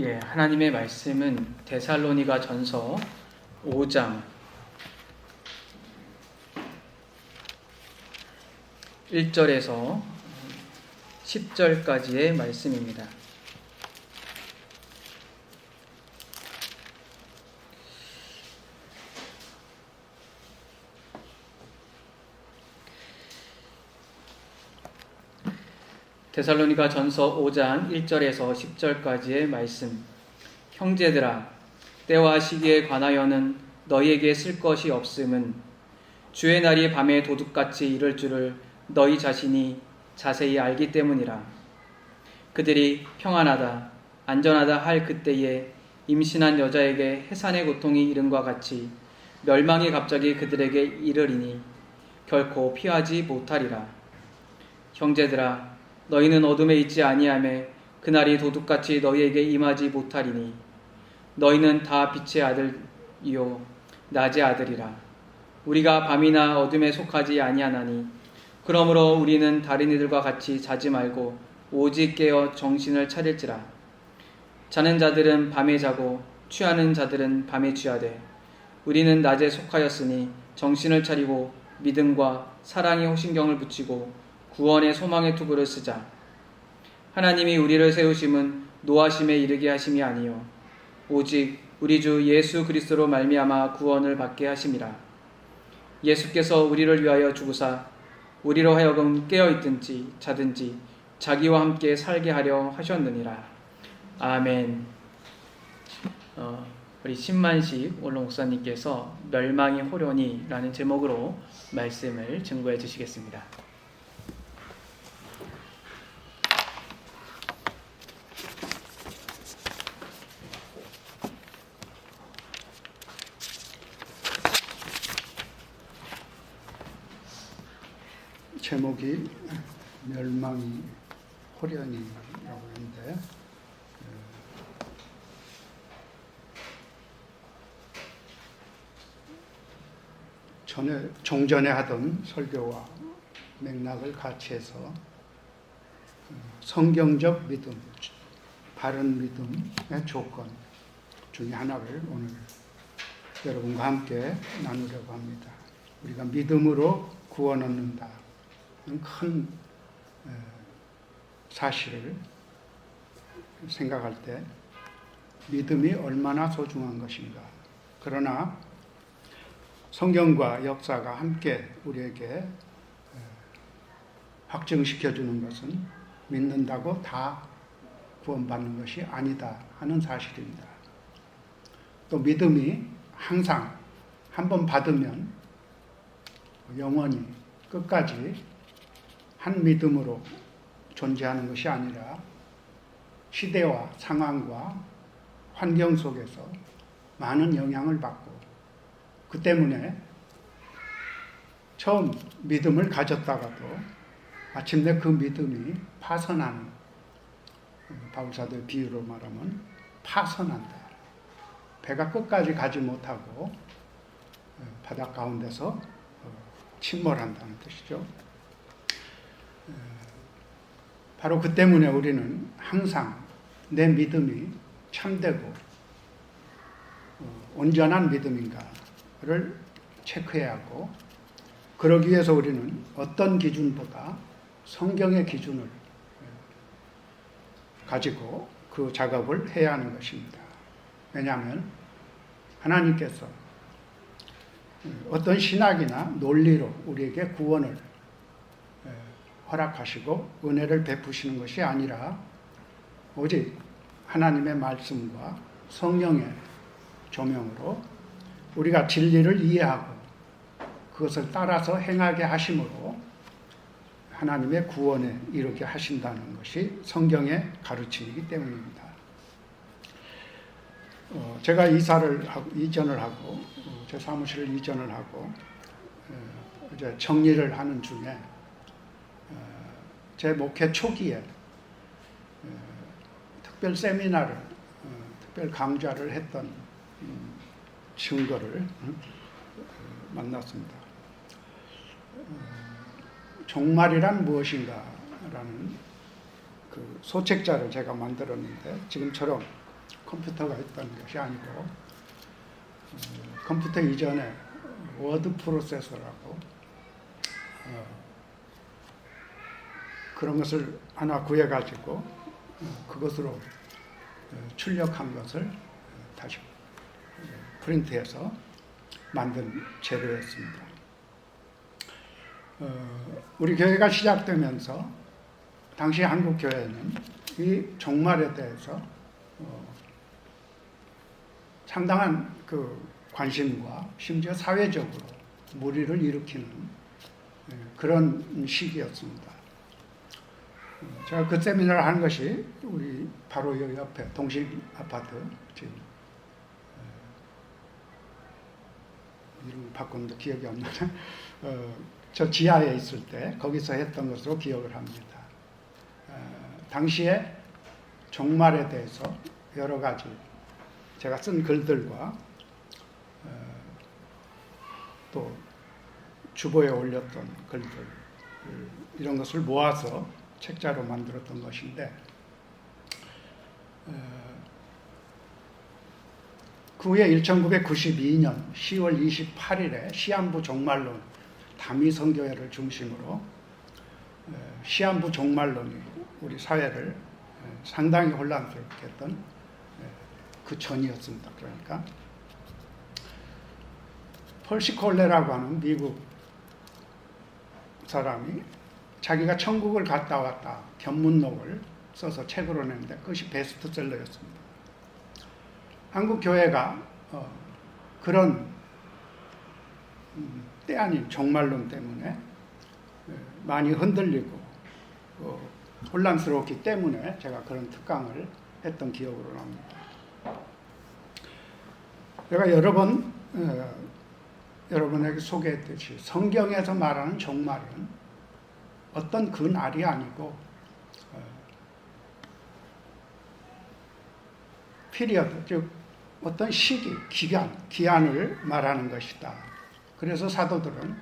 하나님의 말씀은 데살로니가 전서 5장 1절에서 10절까지의 말씀입니다. 데살로니가 전서 5장 1절에서 10절까지의 말씀. 형제들아, 때와 시기에 관하여는 너희에게 쓸 것이 없음은 주의 날이 밤에 도둑같이 이를 줄을 너희 자신이 자세히 알기 때문이라. 그들이 평안하다, 안전하다 할 그때에 임신한 여자에게 해산의 고통이 이른과 같이 멸망이 갑자기 그들에게 이르리니 결코 피하지 못하리라. 형제들아, 너희는 어둠에 있지 아니하매 그날이 도둑같이 너희에게 임하지 못하리니 너희는 다 빛의 아들이요 낮의 아들이라. 우리가 밤이나 어둠에 속하지 아니하나니 그러므로 우리는 다른 이들과 같이 자지 말고 오직 깨어 정신을 차릴지라. 자는 자들은 밤에 자고 취하는 자들은 밤에 취하되 우리는 낮에 속하였으니 정신을 차리고 믿음과 사랑의 호신경을 붙이고 구원의 소망의 투구를 쓰자. 하나님이 우리를 세우심은 노하심에 이르게 하심이 아니요 오직 우리 주 예수 그리스도로 말미암아 구원을 받게 하심이라. 예수께서 우리를 위하여 죽으사 우리로 하여금 깨어있든지 자든지 자기와 함께 살게 하려 하셨느니라. 아멘. 우리 신만식 원로 목사님께서 멸망이 호련히 라는 제목으로 말씀을 증거해 주시겠습니다. 제목이 멸망이 호련히라고 하는데, 종전에 하던 설교와 맥락을 같이 해서 성경적 믿음, 바른 믿음의 조건 중에 하나를 오늘 여러분과 함께 나누려고 합니다. 우리가 믿음으로 구원 얻는다. 큰 사실을 생각할 때 믿음이 얼마나 소중한 것인가. 그러나 성경과 역사가 함께 우리에게 확증시켜 주는 것은 믿는다고 다 구원받는 것이 아니다 하는 사실입니다. 또 믿음이 항상 한번 받으면 영원히 끝까지 한 믿음으로 존재하는 것이 아니라 시대와 상황과 환경 속에서 많은 영향을 받고, 그 때문에 처음 믿음을 가졌다가도 마침내 그 믿음이 파선하는, 바울사도의 비유로 말하면 파선한다. 배가 끝까지 가지 못하고 바닷 가운데서 침몰한다는 뜻이죠. 바로 그 때문에 우리는 항상 내 믿음이 참되고 온전한 믿음인가를 체크해야 하고, 그러기 위해서 우리는 어떤 기준보다 성경의 기준을 가지고 그 작업을 해야 하는 것입니다. 왜냐하면 하나님께서 어떤 신학이나 논리로 우리에게 구원을 허락하시고 은혜를 베푸시는 것이 아니라 오직 하나님의 말씀과 성령의 조명으로 우리가 진리를 이해하고 그것을 따라서 행하게 하심으로 하나님의 구원에 이르게 하신다는 것이 성경의 가르침이기 때문입니다. 제가 이전을 하고 제 사무실을 이전을 하고 이제 정리를 하는 중에 제 목회 초기에 특별 세미나를, 특별 강좌를 했던 증거를 만났습니다. 종말이란 무엇인가라는 그 소책자를 제가 만들었는데, 지금처럼 컴퓨터가 있던 것이 아니고 컴퓨터 이전에 워드 프로세서라고 그런 것을 하나 구해가지고 그것으로 출력한 것을 다시 프린트해서 만든 재료였습니다. 우리 교회가 시작되면서 당시 한국 교회는 이 종말에 대해서 상당한 그 관심과 심지어 사회적으로 무리를 일으키는 그런 시기였습니다. 제가 그 세미나를 한 것이 우리 바로 여기 옆에 동실 아파트 지금 이름 바꿨는데 기억이 안 나네. 저 지하에 있을 때 거기서 했던 것으로 기억을 합니다. 당시에 종말에 대해서 여러 가지 제가 쓴 글들과 또 주보에 올렸던 글들 이런 것을 모아서 책자로 만들었던 것인데 그 후에 1992년 10월 28일에 시한부 종말론 다미성교회를 중심으로 시한부 종말론이 우리 사회를 상당히 혼란스럽게 했던 그 전이었습니다. 그러니까 펄시콜레라고 하는 미국 사람이 자기가 천국을 갔다 왔다 견문록을 써서 책으로 냈는데 그것이 베스트셀러였습니다. 한국 교회가 그런 때 아닌 종말론 때문에 많이 흔들리고 혼란스러웠기 때문에 제가 그런 특강을 했던 기억으로 납니다. 제가 여러 번 여러분에게 소개했듯이 성경에서 말하는 종말은 어떤 그 날이 아니고 피리어드, 즉 어떤 시기, 기한을 말하는 것이다. 그래서 사도들은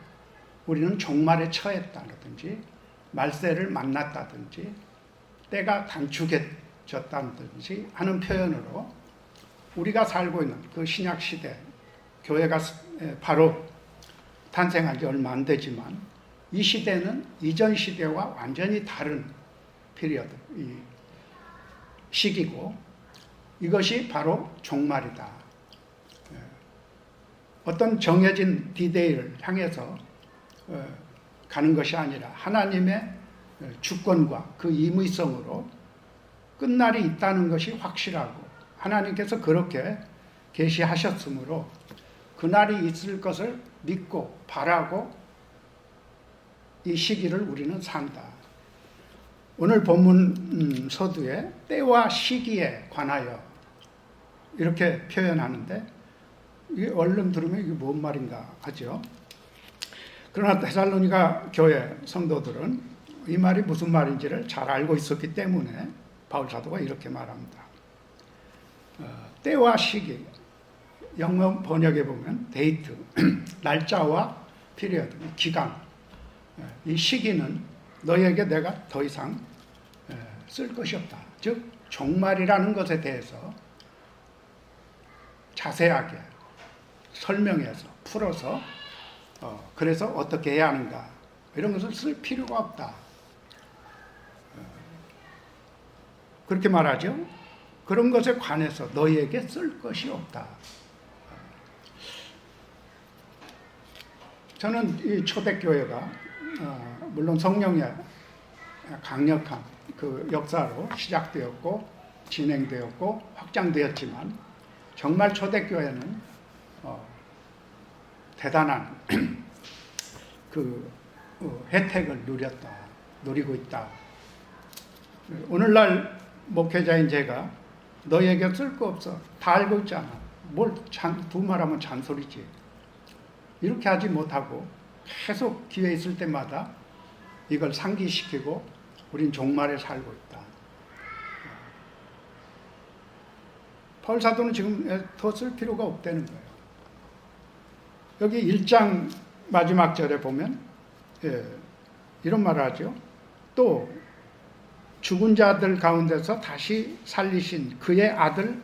우리는 종말에 처했다든지 말세를 만났다든지 때가 단축해졌다든지 하는 표현으로 우리가 살고 있는 그 신약 시대, 교회가 바로 탄생한 지 얼마 안 되지만 이 시대는 이전 시대와 완전히 다른 피리어드, 이 시기고 이것이 바로 종말이다. 어떤 정해진 디데이를 향해서 가는 것이 아니라 하나님의 주권과 그 임의성으로 끝날이 있다는 것이 확실하고 하나님께서 그렇게 계시하셨으므로 그날이 있을 것을 믿고 바라고 이 시기를 우리는 산다. 오늘 본문 서두에 때와 시기에 관하여 이렇게 표현하는데 이게 얼른 들으면 이게 뭔 말인가 하죠. 그러나 데살로니가 교회 성도들은 이 말이 무슨 말인지를 잘 알고 있었기 때문에 바울 사도가 이렇게 말합니다. 때와 시기, 영어 번역에 보면 데이트, 날짜와 피리어드, 기간, 이 시기는 너에게 내가 더 이상 쓸 것이 없다. 즉 종말이라는 것에 대해서 자세하게 설명해서 풀어서 그래서 어떻게 해야 하는가 이런 것을 쓸 필요가 없다. 그렇게 말하죠. 그런 것에 관해서 너희에게 쓸 것이 없다. 저는 이 초대교회가 물론 성령의 강력한 그 역사로 시작되었고 진행되었고 확장되었지만 정말 초대교회는 대단한 그 혜택을 누리고 있다. 오늘날 목회자인 제가 너희에게 쓸 거 없어. 다 알고 있잖아. 뭘 두말하면 잔소리지. 이렇게 하지 못하고 계속 기회 있을 때마다 이걸 상기시키고 우린 종말에 살고 있다. 바울 사도는 지금 더 쓸 필요가 없다는 거예요. 여기 1장 마지막 절에 보면 이런 말을 하죠. 또 죽은 자들 가운데서 다시 살리신 그의 아들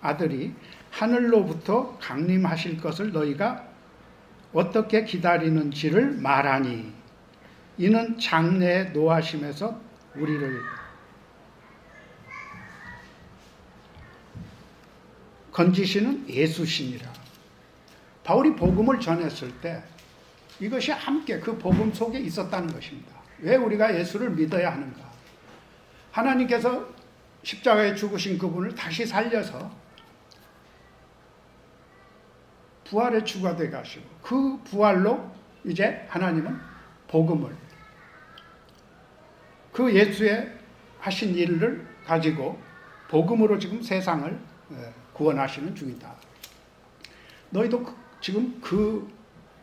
아들이 하늘로부터 강림하실 것을 너희가 어떻게 기다리는지를 말하니 이는 장래의 노하심에서 우리를 건지시는 예수시니라. 바울이 복음을 전했을 때 이것이 함께 그 복음 속에 있었다는 것입니다. 왜 우리가 예수를 믿어야 하는가? 하나님께서 십자가에 죽으신 그분을 다시 살려서 부활의 주가 되게 하시고 그 부활로 이제 하나님은 복음을 그 예수의 하신 일을 가지고 복음으로 지금 세상을 구원하시는 중이다. 너희도 지금 그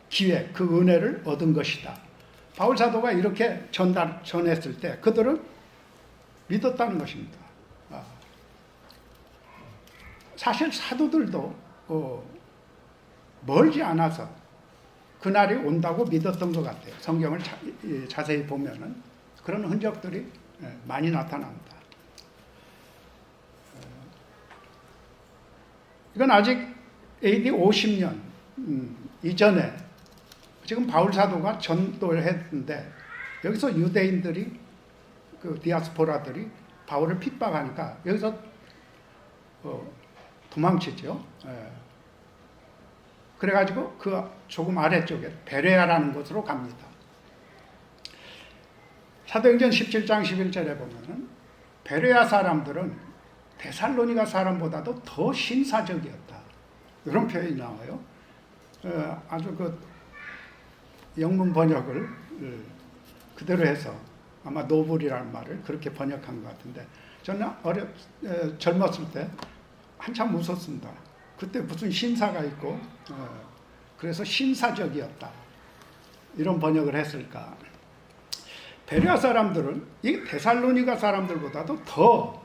기회, 그 은혜를 얻은 것이다. 바울 사도가 이렇게 전했을 때 그들은 믿었다는 것입니다. 사실 사도들도 멀지 않아서 그날이 온다고 믿었던 것 같아요. 성경을 자세히 보면은 그런 흔적들이 많이 나타납니다. 이건 아직 AD 50년 이전에 지금 바울 사도가 전도를 했는데 여기서 유대인들이 그 디아스포라들이 바울을 핍박하니까 여기서 도망치죠. 그래가지고 그 조금 아래쪽에 베레아라는 곳으로 갑니다. 사도행전 17장 11절에 보면은 베레아 사람들은 데살로니가 사람보다도 더 신사적이었다. 이런 표현이 나와요. 아주 그 영문 번역을 그대로 해서 아마 노블이라는 말을 그렇게 번역한 것 같은데 저는 젊었을 때 한참 웃었습니다. 그때 무슨 신사가 있고 그래서 신사적이었다. 이런 번역을 했을까. 베레아 사람들은 이 데살로니가 사람들보다도 더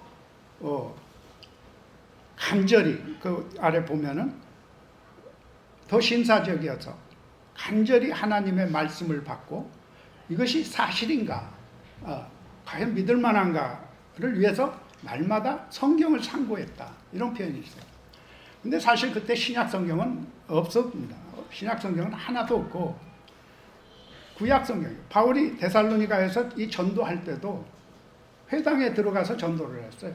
간절히 그 아래 보면은 더 신사적이어서 간절히 하나님의 말씀을 받고 이것이 사실인가, 과연 믿을 만한가를 위해서 날마다 성경을 상고했다. 이런 표현이 있어요. 근데 사실 그때 신약 성경은 없었습니다. 신약 성경은 하나도 없고 구약 성경이에요. 바울이 데살로니가에서 이 전도할 때도 회당에 들어가서 전도를 했어요.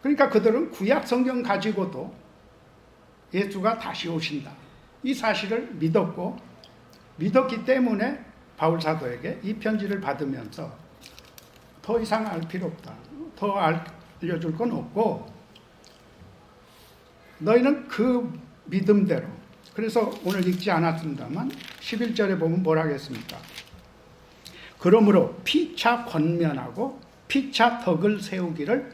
그러니까 그들은 구약 성경 가지고도 예수가 다시 오신다. 이 사실을 믿었기 때문에 바울 사도에게 이 편지를 받으면서 더 이상 알 필요 없다. 더 알려줄 건 없고 너희는 그 믿음대로. 그래서 오늘 읽지 않았습니다만 11절에 보면 뭐라 하겠습니까? 그러므로 피차 권면하고 피차 덕을 세우기를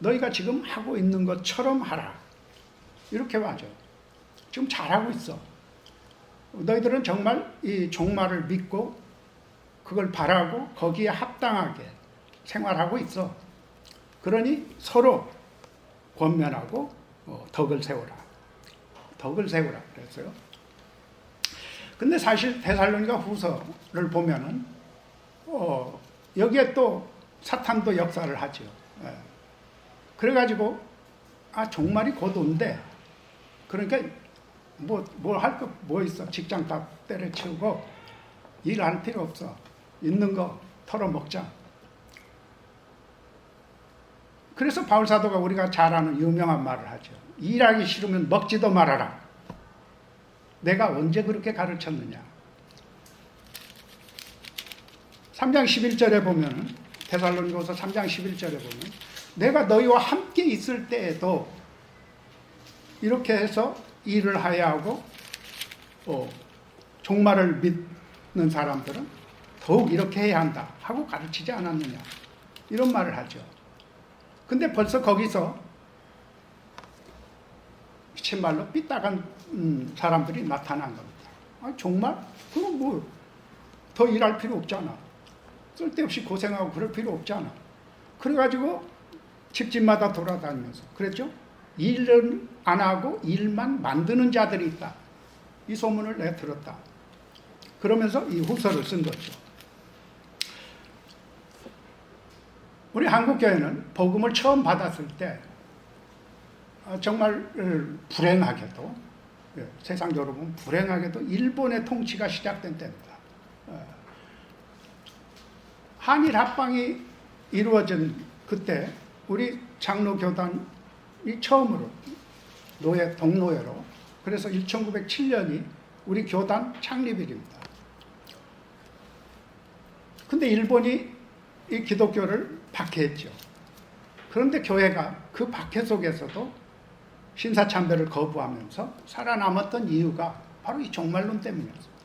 너희가 지금 하고 있는 것처럼 하라. 이렇게 하죠. 지금 잘하고 있어. 너희들은 정말 이 종말을 믿고 그걸 바라고 거기에 합당하게 생활하고 있어. 그러니 서로 권면하고 덕을 세우라. 덕을 세우라 그랬어요. 근데 사실 데살로니가 후서를 보면은 여기에 또 사탄도 역사를 하죠. 그래가지고 종말이 곧 온대. 그러니까 뭘 할 거 뭐 있어? 직장 다 때려치우고 일할 필요 없어. 있는 거 털어먹자. 그래서 바울 사도가 우리가 잘 아는 유명한 말을 하죠. 일하기 싫으면 먹지도 말아라. 내가 언제 그렇게 가르쳤느냐. 3장 11절에 보면 데살로니가서 3장 11절에 보면 내가 너희와 함께 있을 때에도 이렇게 해서 일을 하야 하고 종말을 믿는 사람들은 더욱 이렇게 해야 한다 하고 가르치지 않았느냐. 이런 말을 하죠. 근데 벌써 거기서 정말로 삐딱한 사람들이 나타난 겁니다. 정말? 그럼 뭐 더 일할 필요 없잖아. 쓸데없이 고생하고 그럴 필요 없잖아. 그래가지고 집집마다 돌아다니면서 그랬죠? 일은 안 하고 일만 만드는 자들이 있다. 이 소문을 내가 들었다. 그러면서 이 후서를 쓴 거죠. 우리 한국교회는 복음을 처음 받았을 때 정말 불행하게도 세상적으로 보면 불행하게도 일본의 통치가 시작된 때입니다. 한일 합방이 이루어진 그때 우리 장로교단이 처음으로 동노예로, 그래서 1907년이 우리 교단 창립일입니다. 근데 일본이 이 기독교를 박해했죠. 그런데 교회가 그 박해 속에서도 신사참배를 거부하면서 살아남았던 이유가 바로 이 종말론 때문이었습니다.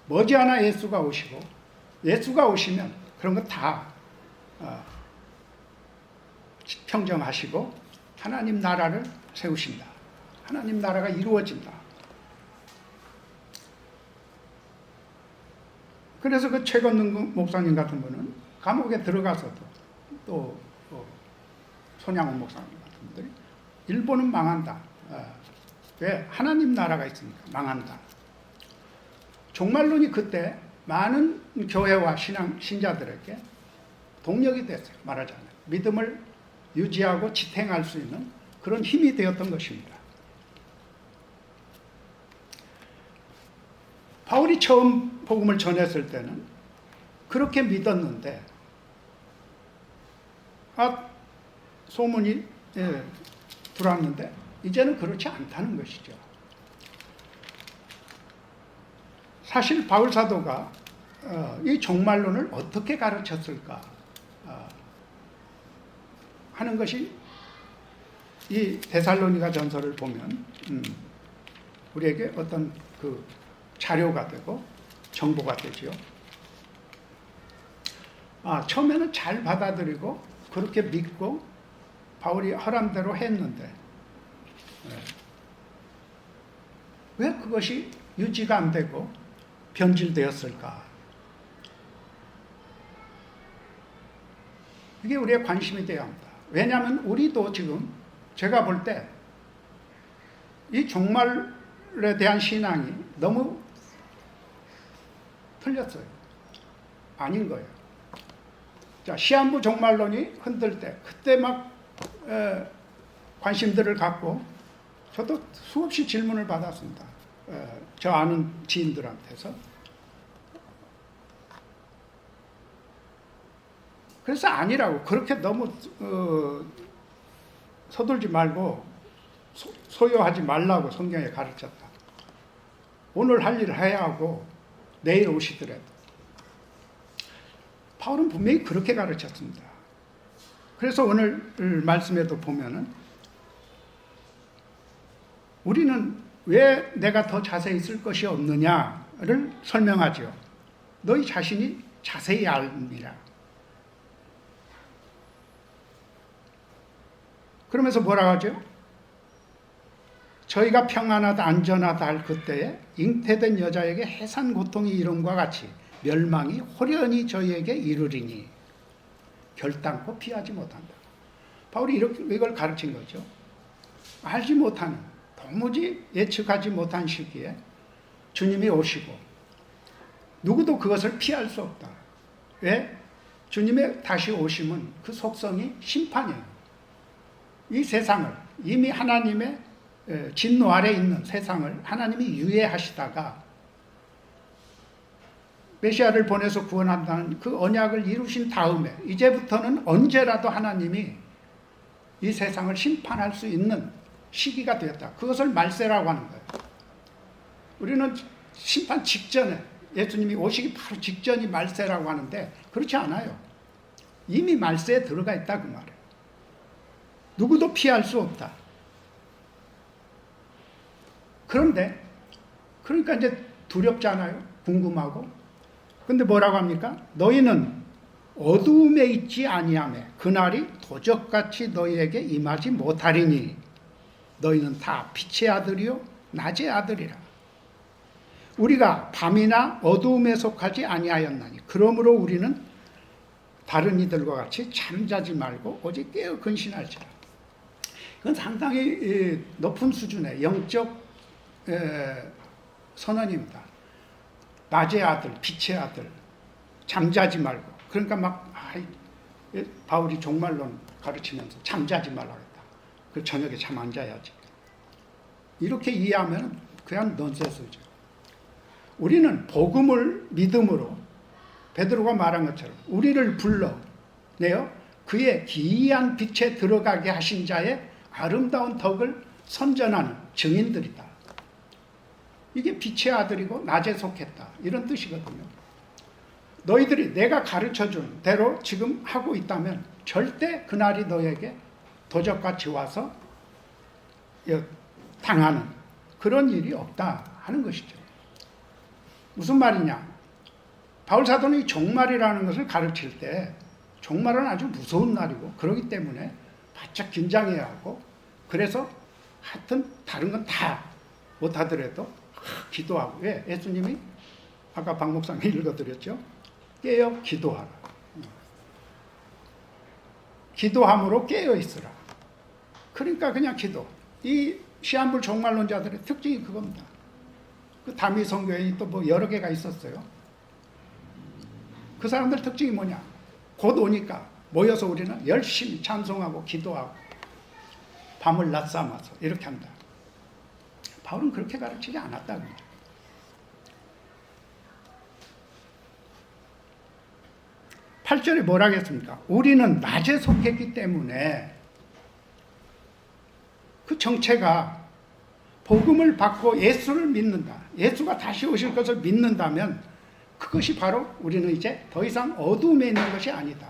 머지않아 예수가 오시고, 예수가 오시면 그런 거 다 평정하시고 하나님 나라를 세우신다. 하나님 나라가 이루어진다. 그래서 그 최건능 목사님 같은 분은 감옥에 들어가서도, 또 손양원 목사님 같은 분들이 일본은 망한다. 왜? 하나님 나라가 있으니까 망한다. 종말론이 그때 많은 교회와 신자들에게 동력이 됐어요. 말하자면 믿음을 유지하고 지탱할 수 있는 그런 힘이 되었던 것입니다. 바울이 처음 복음을 전했을 때는 그렇게 믿었는데 소문이 들어왔는데 이제는 그렇지 않다는 것이죠. 사실 바울 사도가 이 종말론을 어떻게 가르쳤을까 하는 것이 이 데살로니가 전서를 보면 우리에게 어떤 그 자료가 되고 정보가 되지요. 처음에는 잘 받아들이고 그렇게 믿고 바울이 허락한 대로 했는데 왜 그것이 유지가 안 되고 변질되었을까? 이게 우리의 관심이 되어야 합니다. 왜냐하면 우리도 지금 제가 볼 때 이 종말에 대한 신앙이 너무 틀렸어요. 아닌 거예요. 자, 시한부 종말론이 흔들 때 그때 막 관심들을 갖고 저도 수없이 질문을 받았습니다. 저 아는 지인들한테서. 그래서 아니라고, 그렇게 너무 서둘지 말고 소요하지 말라고 성경에 가르쳤다. 오늘 할 일을 해야 하고 내일 오시더라도. 바울은 분명히 그렇게 가르쳤습니다. 그래서 오늘 말씀에도 보면은 우리는 왜 내가 더 자세히 쓸 것이 없느냐를 설명하죠. 너희 자신이 자세히 알미라. 그러면서 뭐라고 하죠? 저희가 평안하다 안전하다 할 그때에 잉태된 여자에게 해산 고통이 이름과 같이 멸망이 호련히 저희에게 이르리니 결단코 피하지 못한다. 바울이 이걸 가르친 거죠. 알지 못하는, 도무지 예측하지 못한 시기에 주님이 오시고 누구도 그것을 피할 수 없다. 왜? 주님의 다시 오심은 그 속성이 심판이에요. 이 세상을 이미 하나님의 진노 아래 있는 세상을 하나님이 유예하시다가 메시아를 보내서 구원한다는 그 언약을 이루신 다음에 이제부터는 언제라도 하나님이 이 세상을 심판할 수 있는 시기가 되었다. 그것을 말세라고 하는 거예요. 우리는 심판 직전에, 예수님이 오시기 바로 직전이 말세라고 하는데 그렇지 않아요. 이미 말세에 들어가 있다 그 말이에요. 누구도 피할 수 없다. 그런데 그러니까 이제 두렵잖아요. 궁금하고. 근데 뭐라고 합니까? 너희는 어두움에 있지 아니하며 그날이 도적같이 너희에게 임하지 못하리니 너희는 다 빛의 아들이요 낮의 아들이라. 우리가 밤이나 어두움에 속하지 아니하였나니 그러므로 우리는 다른 이들과 같이 잠자지 말고 오직 깨어 근신할지라. 그건 상당히 높은 수준의 영적 선언입니다. 낮의 아들, 빛의 아들, 잠자지 말고. 그러니까 막 바울이 종말론 가르치면서 잠자지 말라 그랬다. 그 저녁에 잠 안 자야지. 이렇게 이해하면 그냥 넌센스죠. 우리는 복음을 믿음으로 베드로가 말한 것처럼 우리를 불러내어 그의 기이한 빛에 들어가게 하신 자의 아름다운 덕을 선전하는 증인들이다. 이게 빛의 아들이고 낮에 속했다. 이런 뜻이거든요. 너희들이 내가 가르쳐준 대로 지금 하고 있다면 절대 그날이 너에게 도적같이 와서 당하는 그런 일이 없다 하는 것이죠. 무슨 말이냐? 바울 사도는 종말이라는 것을 가르칠 때 종말은 아주 무서운 날이고 그렇기 때문에 바짝 긴장해야 하고 그래서 하여튼 다른 건 다 못하더라도 기도하고 왜? 예수님이 아까 박 목사님 읽어드렸죠. 깨어 기도하라. 기도함으로 깨어 있으라. 그러니까 그냥 기도. 이 시한불 종말론자들의 특징이 그겁니다. 그 다미 선교회이 또 뭐 여러 개가 있었어요. 그 사람들 특징이 뭐냐? 곧 오니까 모여서 우리는 열심히 찬송하고 기도하고 밤을 낮삼아서 이렇게 한다. 바울은 그렇게 가르치지 않았다고. 8절에 뭐라 하겠습니까? 우리는 낮에 속했기 때문에 그 정체가 복음을 받고 예수를 믿는다. 예수가 다시 오실 것을 믿는다면 그것이 바로 우리는 이제 더 이상 어두움에 있는 것이 아니다.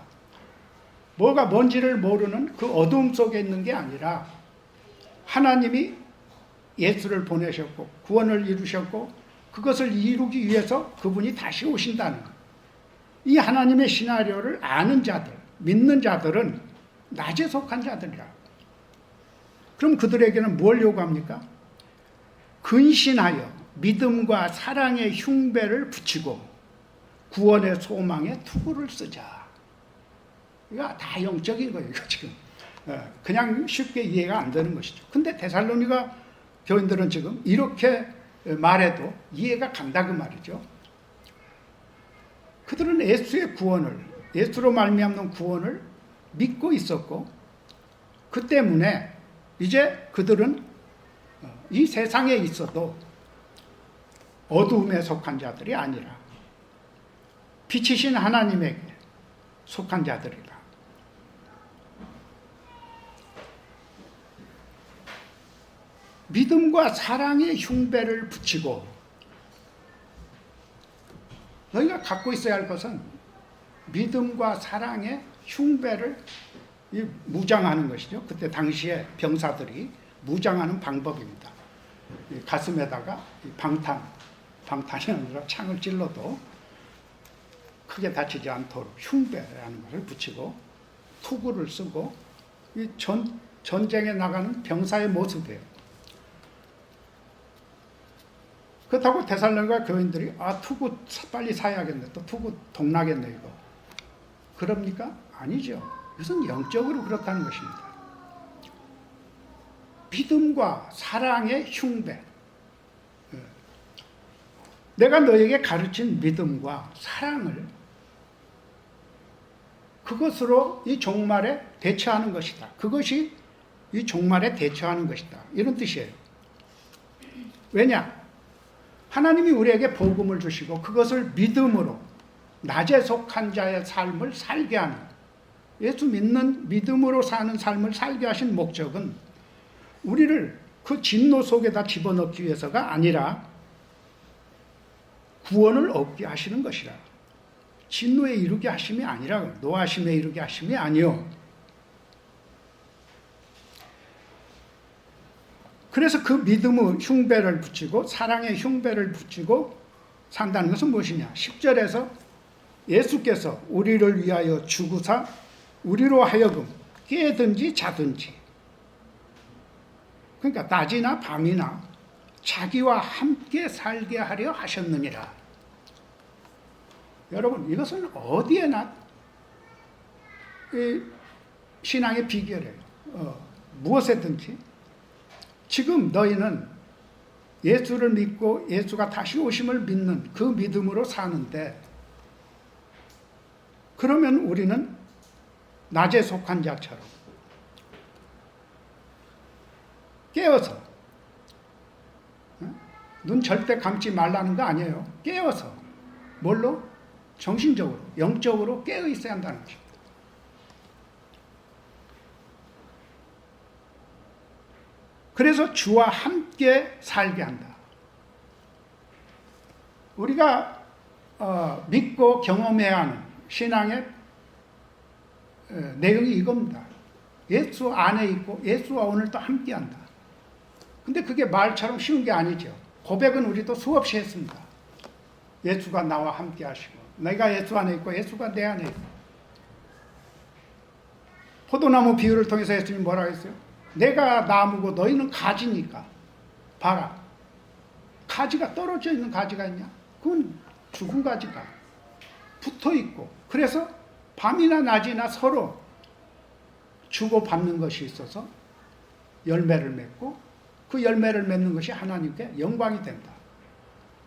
뭐가 뭔지를 모르는 그 어두움 속에 있는 게 아니라 하나님이 예수를 보내셨고 구원을 이루셨고 그것을 이루기 위해서 그분이 다시 오신다는 것. 이 하나님의 시나리오를 아는 자들, 믿는 자들은 낮에 속한 자들이라. 그럼 그들에게는 뭘 요구합니까? 근신하여 믿음과 사랑의 흉배를 붙이고 구원의 소망에 투구를 쓰자. 이거 다 영적인 거예요, 이거 지금. 그냥 쉽게 이해가 안 되는 것이죠. 근데 데살로니가 교인들은 지금 이렇게 말해도 이해가 간다 그 말이죠. 그들은 예수의 구원을, 예수로 말미암는 구원을 믿고 있었고 그 때문에 이제 그들은 이 세상에 있어도 어두움에 속한 자들이 아니라 빛이신 하나님에게 속한 자들이라. 믿음과 사랑의 흉배를 붙이고 너희가 갖고 있어야 할 것은 믿음과 사랑의 흉배를 무장하는 것이죠. 그때 당시에 병사들이 무장하는 방법입니다. 가슴에다가 방탄이 아니라 창을 찔러도 크게 다치지 않도록 흉배라는 것을 붙이고 투구를 쓰고 이 전쟁에 나가는 병사의 모습이에요. 그렇다고 데살로니가 교인들이 투구 빨리 사야겠네, 또 투구 동나겠네 이거. 그럽니까? 아니죠. 이것은 영적으로 그렇다는 것입니다. 믿음과 사랑의 흉배. 내가 너에게 가르친 믿음과 사랑을 그것으로 이 종말에 대처하는 것이다. 그것이 이 종말에 대처하는 것이다. 이런 뜻이에요. 왜냐? 하나님이 우리에게 복음을 주시고 그것을 믿음으로 낮에 속한 자의 삶을 살게 하는 예수 믿는 믿음으로 사는 삶을 살게 하신 목적은 우리를 그 진노 속에다 집어넣기 위해서가 아니라 구원을 얻게 하시는 것이라. 진노에 이르게 하심이 아니라 노하심에 이르게 하심이 아니요. 그래서 그 믿음의 흉배를 붙이고 사랑의 흉배를 붙이고 산다는 것은 무엇이냐? 10절에서 예수께서 우리를 위하여 죽으사 우리로 하여금 깨든지 자든지 그러니까 낮이나 밤이나 자기와 함께 살게 하려 하셨느니라. 여러분 이것은 어디에나 신앙의 비결이에요. 무엇에든지 지금 너희는 예수를 믿고 예수가 다시 오심을 믿는 그 믿음으로 사는데 그러면 우리는 낮에 속한 자처럼 깨어서. 눈 절대 감지 말라는 거 아니에요. 깨어서. 뭘로? 정신적으로, 영적으로 깨어 있어야 한다는 것입니다. 그래서 주와 함께 살게 한다. 우리가 믿고 경험해야 하는 신앙의 내용이 이겁니다. 예수 안에 있고 예수와 오늘도 함께한다. 근데 그게 말처럼 쉬운 게 아니죠. 고백은 우리도 수없이 했습니다. 예수가 나와 함께 하시고 내가 예수 안에 있고 예수가 내 안에 있고. 포도나무 비유를 통해서 예수님이 뭐라고 했어요? 내가 나무고 너희는 가지니까. 봐라. 가지가 떨어져 있는 가지가 있냐? 그건 죽은 가지가 붙어 있고, 그래서 밤이나 낮이나 서로 주고받는 것이 있어서 열매를 맺고, 그 열매를 맺는 것이 하나님께 영광이 된다.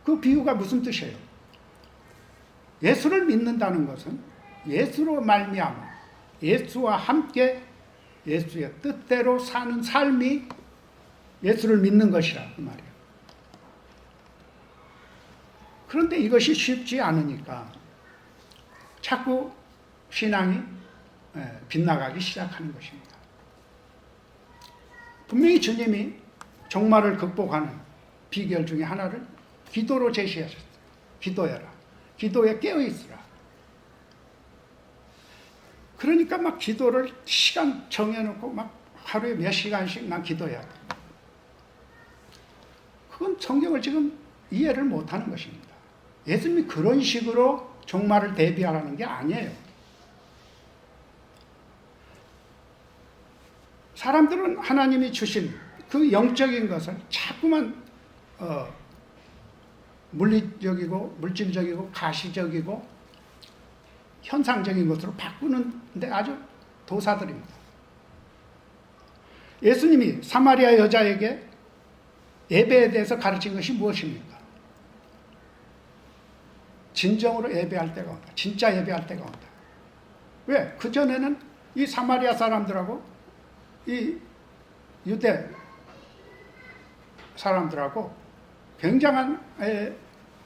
그 비유가 무슨 뜻이에요? 예수를 믿는다는 것은 예수로 말미암아 예수와 함께 예수의 뜻대로 사는 삶이 예수를 믿는 것이라 그 말이에요. 그런데 이것이 쉽지 않으니까 자꾸 신앙이 빗나가기 시작하는 것입니다. 분명히 주님이 종말을 극복하는 비결 중에 하나를 기도로 제시하셨어요. 기도해라. 기도에 깨어있으라. 그러니까 막 기도를 시간 정해놓고 막 하루에 몇 시간씩 난 기도해야 돼. 그건 성경을 지금 이해를 못하는 것입니다. 예수님이 그런 식으로 종말을 대비하라는 게 아니에요. 사람들은 하나님이 주신 그 영적인 것을 자꾸만 물리적이고 물질적이고 가시적이고 현상적인 것으로 바꾸는데 아주 도사들입니다. 예수님이 사마리아 여자에게 예배에 대해서 가르친 것이 무엇입니까? 진정으로 예배할 때가 온다. 진짜 예배할 때가 온다. 왜? 그전에는 이 사마리아 사람들하고 이 유대 사람들하고 굉장한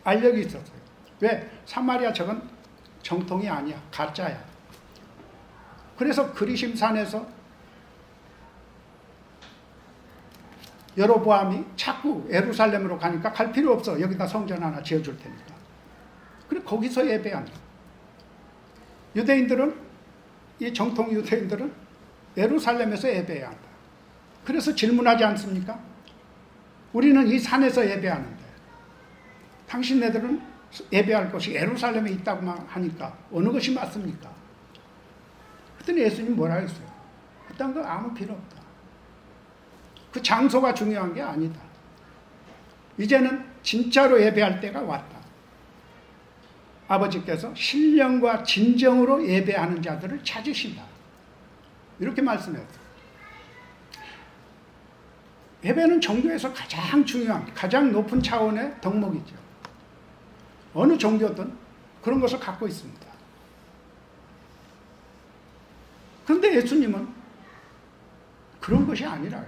알력이 있었어요. 왜? 사마리아 저건 정통이 아니야. 가짜야. 그래서 그리심산에서 여로보암이 자꾸 예루살렘으로 가니까 갈 필요 없어. 여기다 성전 하나 지어줄 테니까. 그래 거기서 예배한다. 유대인들은, 이 정통 유대인들은 예루살렘에서 예배해야 한다. 그래서 질문하지 않습니까? 우리는 이 산에서 예배하는데 당신네들은 예배할 것이 예루살렘에 있다고만 하니까 어느 것이 맞습니까? 그랬더니 예수님 뭐라 했어요? 그딴 거 아무 필요 없다. 그 장소가 중요한 게 아니다. 이제는 진짜로 예배할 때가 왔다. 아버지께서 신령과 진정으로 예배하는 자들을 찾으신다. 이렇게 말씀했어요. 예배는 종교에서 가장 중요한, 가장 높은 차원의 덕목이죠. 어느 종교든 그런 것을 갖고 있습니다. 그런데 예수님은 그런 것이 아니라요.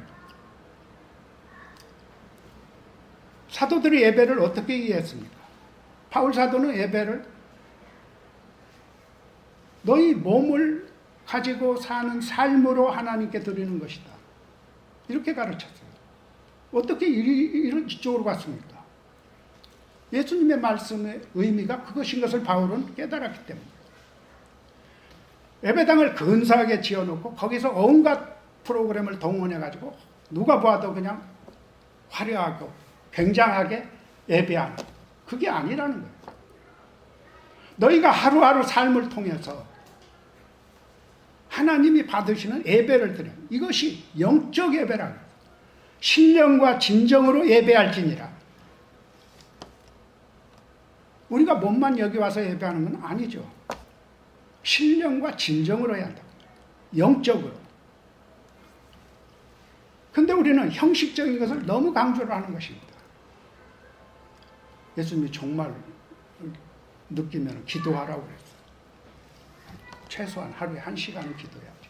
사도들이 예배를 어떻게 이해했습니까? 바울 사도는 예배를 너희 몸을 가지고 사는 삶으로 하나님께 드리는 것이다. 이렇게 가르쳤어요. 어떻게 이쪽으로 갔습니까? 예수님의 말씀의 의미가 그것인 것을 바울은 깨달았기 때문에. 예배당을 근사하게 지어놓고 거기서 온갖 프로그램을 동원해가지고 누가 봐도 그냥 화려하고 굉장하게 예배하는, 그게 아니라는 거예요. 너희가 하루하루 삶을 통해서 하나님이 받으시는 예배를 드려. 이것이 영적 예배라는 거예요. 신령과 진정으로 예배할지니라. 우리가 몸만 여기 와서 예배하는 건 아니죠. 신령과 진정으로 해야 한다. 영적으로. 근데 우리는 형식적인 것을 너무 강조를 하는 것입니다. 예수님이 정말 느끼면 기도하라고 그랬어요. 최소한 하루에 1시간은 기도해야지.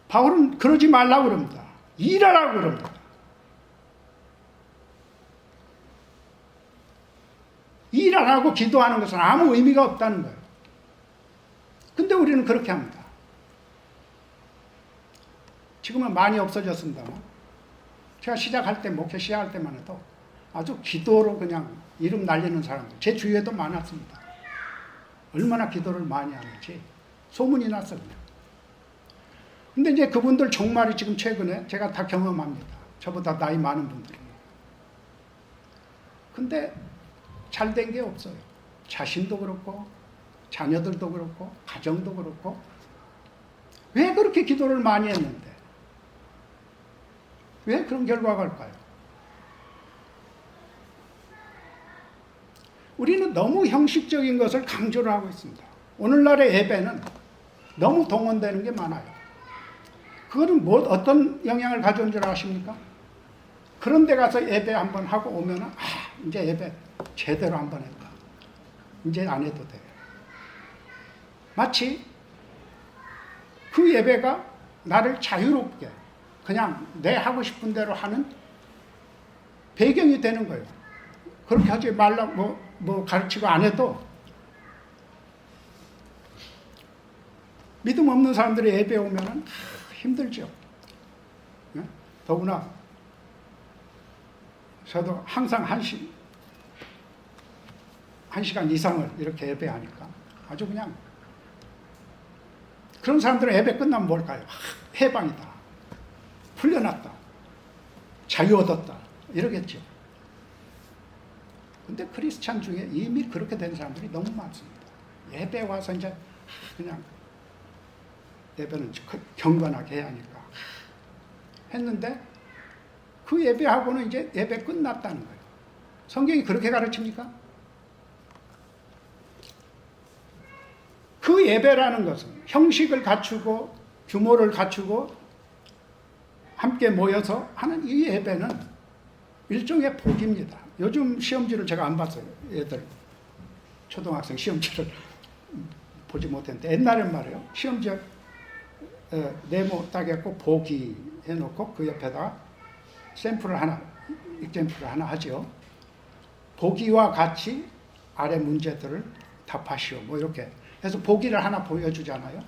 바울은 그러지 말라고 그럽니다. 일하라고 그럽니다. 일 안 하고 기도하는 것은 아무 의미가 없다는 거예요. 근데 우리는 그렇게 합니다. 지금은 많이 없어졌습니다만 제가 시작할 때, 목회 시작할 때만 해도 아주 기도로 그냥 이름 날리는 사람들 제 주위에도 많았습니다. 얼마나 기도를 많이 하는지 소문이 났어요. 근데 이제 그분들 종말이 지금 최근에 제가 다 경험합니다. 저보다 나이 많은 분들이. 근데 잘 된 게 없어요. 자신도 그렇고 자녀들도 그렇고 가정도 그렇고. 왜 그렇게 기도를 많이 했는데 왜 그런 결과가 올까요? 우리는 너무 형식적인 것을 강조를 하고 있습니다. 오늘날의 예배는 너무 동원되는 게 많아요. 그거는 어떤 영향을 가져온 줄 아십니까? 그런 데 가서 예배 한번 하고 오면은, 이제 예배 제대로 한번 했다. 이제 안 해도 돼. 마치 그 예배가 나를 자유롭게 그냥 내 하고 싶은 대로 하는 배경이 되는 거예요. 그렇게 하지 말라고 뭐 가르치고 안 해도 믿음 없는 사람들이 예배 오면은 힘들죠. 더구나 저도 항상 한 시간 이상을 이렇게 예배하니까 아주 그냥 그런 사람들은 예배 끝나면 뭘까요? 해방이다. 풀려났다. 자유 얻었다. 이러겠죠. 근데 크리스찬 중에 이미 그렇게 된 사람들이 너무 많습니다. 예배 와서 이제 그냥 예배는 경건하게 해야 하니까 했는데 그 예배하고는 이제 예배 끝났다는 거예요. 성경이 그렇게 가르칩니까? 그 예배라는 것은 형식을 갖추고 규모를 갖추고 함께 모여서 하는 이 예배는 일종의 복입니다. 요즘 시험지를 제가 안 봤어요. 애들 초등학생 시험지를 보지 못했는데 옛날엔 말이에요. 시험지 네모 딱 했고 보기 해놓고 그 옆에다가 샘플을 하나, 익젬플을 하나 하죠. 보기와 같이 아래 문제들을 답하시오. 뭐 이렇게 해서 보기를 하나 보여주잖아요.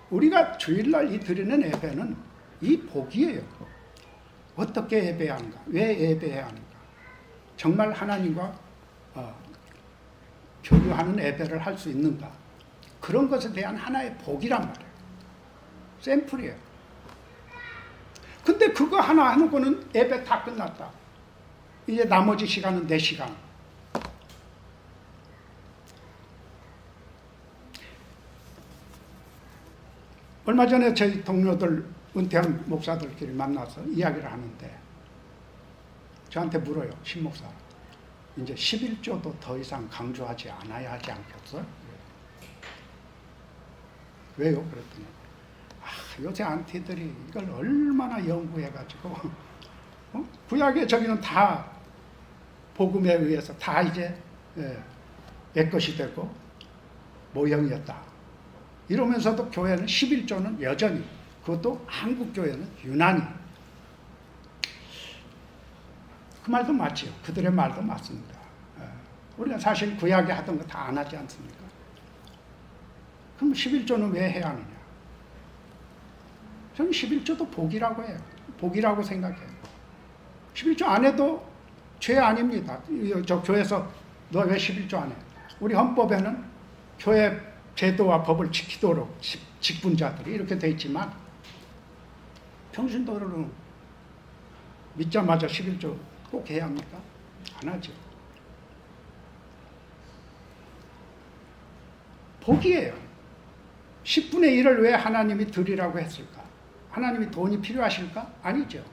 우리가 주일날 이 드리는 예배는 이 복이에요. 어떻게 예배해야 하는가? 왜 예배해야 하는가? 정말 하나님과 교류하는 예배를 할 수 있는가? 그런 것에 대한 하나의 복이란 말이에요. 샘플이에요. 근데 그거 하나 하는거는 예배 다 끝났다. 이제 나머지 시간은 내 시간. 얼마 전에 저희 동료들 은퇴한 목사들끼리 만나서 이야기를 하는데 저한테 물어요. 신 목사. 이제 11조도 더 이상 강조하지 않아야 하지 않겠어? 왜요? 그랬더니 요새 안티들이 이걸 얼마나 연구해가지고 구약의 저기는 다 복음에 의해서 다 이제 내 것이 되고 모형이었다. 이러면서도 교회는 11조는 여전히, 그것도 한국 교회는 유난히. 그 말도 맞죠. 그들의 말도 맞습니다. 우리가 사실 구약에 하던 거 다 안 하지 않습니까? 그럼 11조는 왜 해야 하느냐? 저는 11조도 복이라고 해요. 복이라고 생각해요. 11조 안 해도 죄 아닙니다. 저 교회에서 너 왜 11조 안 해? 우리 헌법에는 교회 제도와 법을 지키도록 직분자들이 이렇게 돼 있지만 평신도로는 믿자마자 11조 꼭 해야 합니까? 안 하죠. 복이에요. 10분의 1을 왜 하나님이 드리라고 했을까? 하나님이 돈이 필요하실까? 아니죠.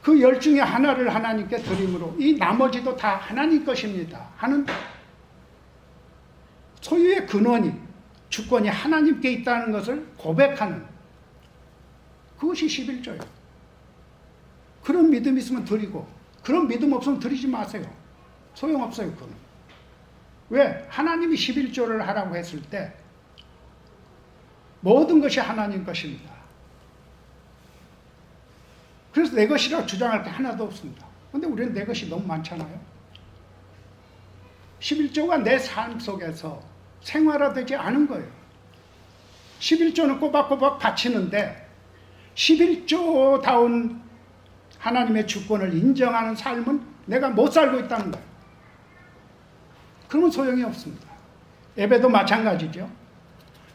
그 10 중에 하나를 하나님께 드림으로 이 나머지도 다 하나님 것입니다 하는 소유의 근원이, 주권이 하나님께 있다는 것을 고백하는 그것이 11조예요. 그런 믿음이 있으면 드리고 그런 믿음 없으면 드리지 마세요. 소용없어요. 그건. 왜? 하나님이 11조를 하라고 했을 때 모든 것이 하나님 것입니다. 그래서 내 것이라고 주장할 게 하나도 없습니다. 근데 우리는 내 것이 너무 많잖아요. 11조가 내 삶 속에서 생활화되지 않은 거예요. 11조는 꼬박꼬박 바치는데 11조다운 하나님의 주권을 인정하는 삶은 내가 못 살고 있다는 거예요. 그러면 소용이 없습니다. 예배도 마찬가지죠.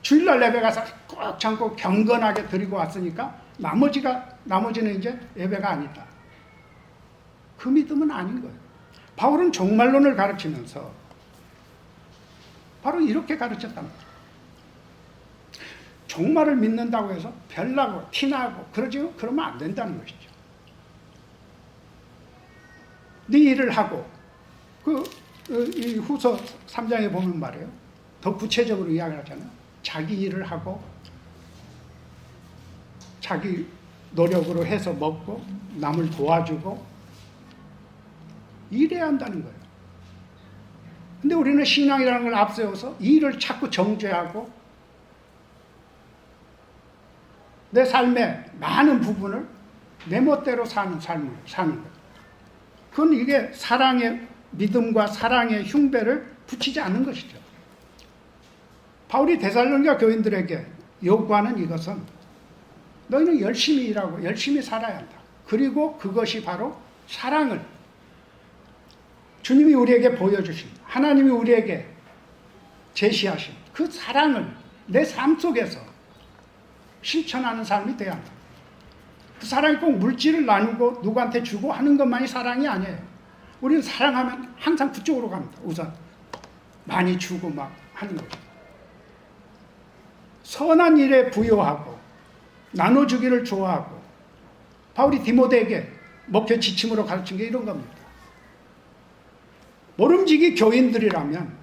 주일날 예배 가서 꼭 참고 경건하게 드리고 왔으니까 나머지는 이제 예배가 아니다. 그 믿음은 아닌 거예요. 바울은 종말론을 가르치면서 바로 이렇게 가르쳤단 말이에요. 종말을 믿는다고 해서 별나고 티나고 그러면 안 된다는 것이죠. 네 일을 하고 이 후서 3장에 보면 말이에요. 더 구체적으로 이야기를 하잖아요. 자기 일을 하고 자기 노력으로 해서 먹고 남을 도와주고 일해야 한다는 거예요. 근데 우리는 신앙이라는 걸 앞세워서 일을 자꾸 정죄하고 내 삶의 많은 부분을 내 멋대로 사는 삶을 사는 거예요. 그건 이게 사랑의 믿음과 사랑의 흉배를 붙이지 않는 것이죠. 바울이 데살로니가 교인들에게 요구하는 이것은 너희는 열심히 일하고 열심히 살아야 한다. 그리고 그것이 바로 사랑을 주님이 우리에게 보여주신, 하나님이 우리에게 제시하신 그 사랑을 내 삶 속에서 실천하는 삶이 돼야 한다. 그 사랑이 꼭 물질을 나누고 누구한테 주고 하는 것만이 사랑이 아니에요. 우리는 사랑하면 항상 그쪽으로 갑니다. 우선 많이 주고 막 하는 거죠. 선한 일에 부여하고 나눠주기를 좋아하고 바울이 디모데에게 목회 지침으로 가르친 게 이런 겁니다. 모름지기 교인들이라면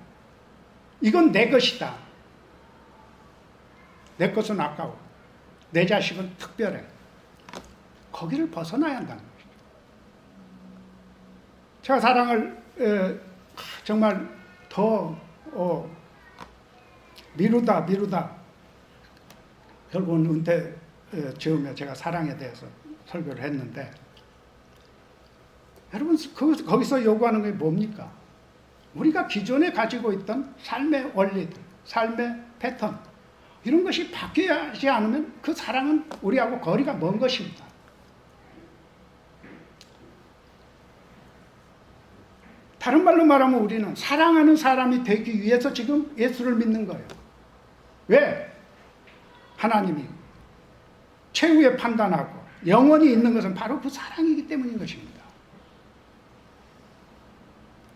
이건 내 것이다. 내 것은 아까워. 내 자식은 특별해. 거기를 벗어나야 한다는 것이죠. 제가 사랑을 정말 더 미루다 결국은 은퇴 즈음에 제가 사랑에 대해서 설교를 했는데 여러분 거기서 요구하는 게 뭡니까? 우리가 기존에 가지고 있던 삶의 원리들, 삶의 패턴 이런 것이 바뀌지 않으면 그 사랑은 우리하고 거리가 먼 것입니다. 다른 말로 말하면 우리는 사랑하는 사람이 되기 위해서 지금 예수를 믿는 거예요. 왜? 하나님이 최후에 판단하고 영원히 있는 것은 바로 그 사랑이기 때문인 것입니다.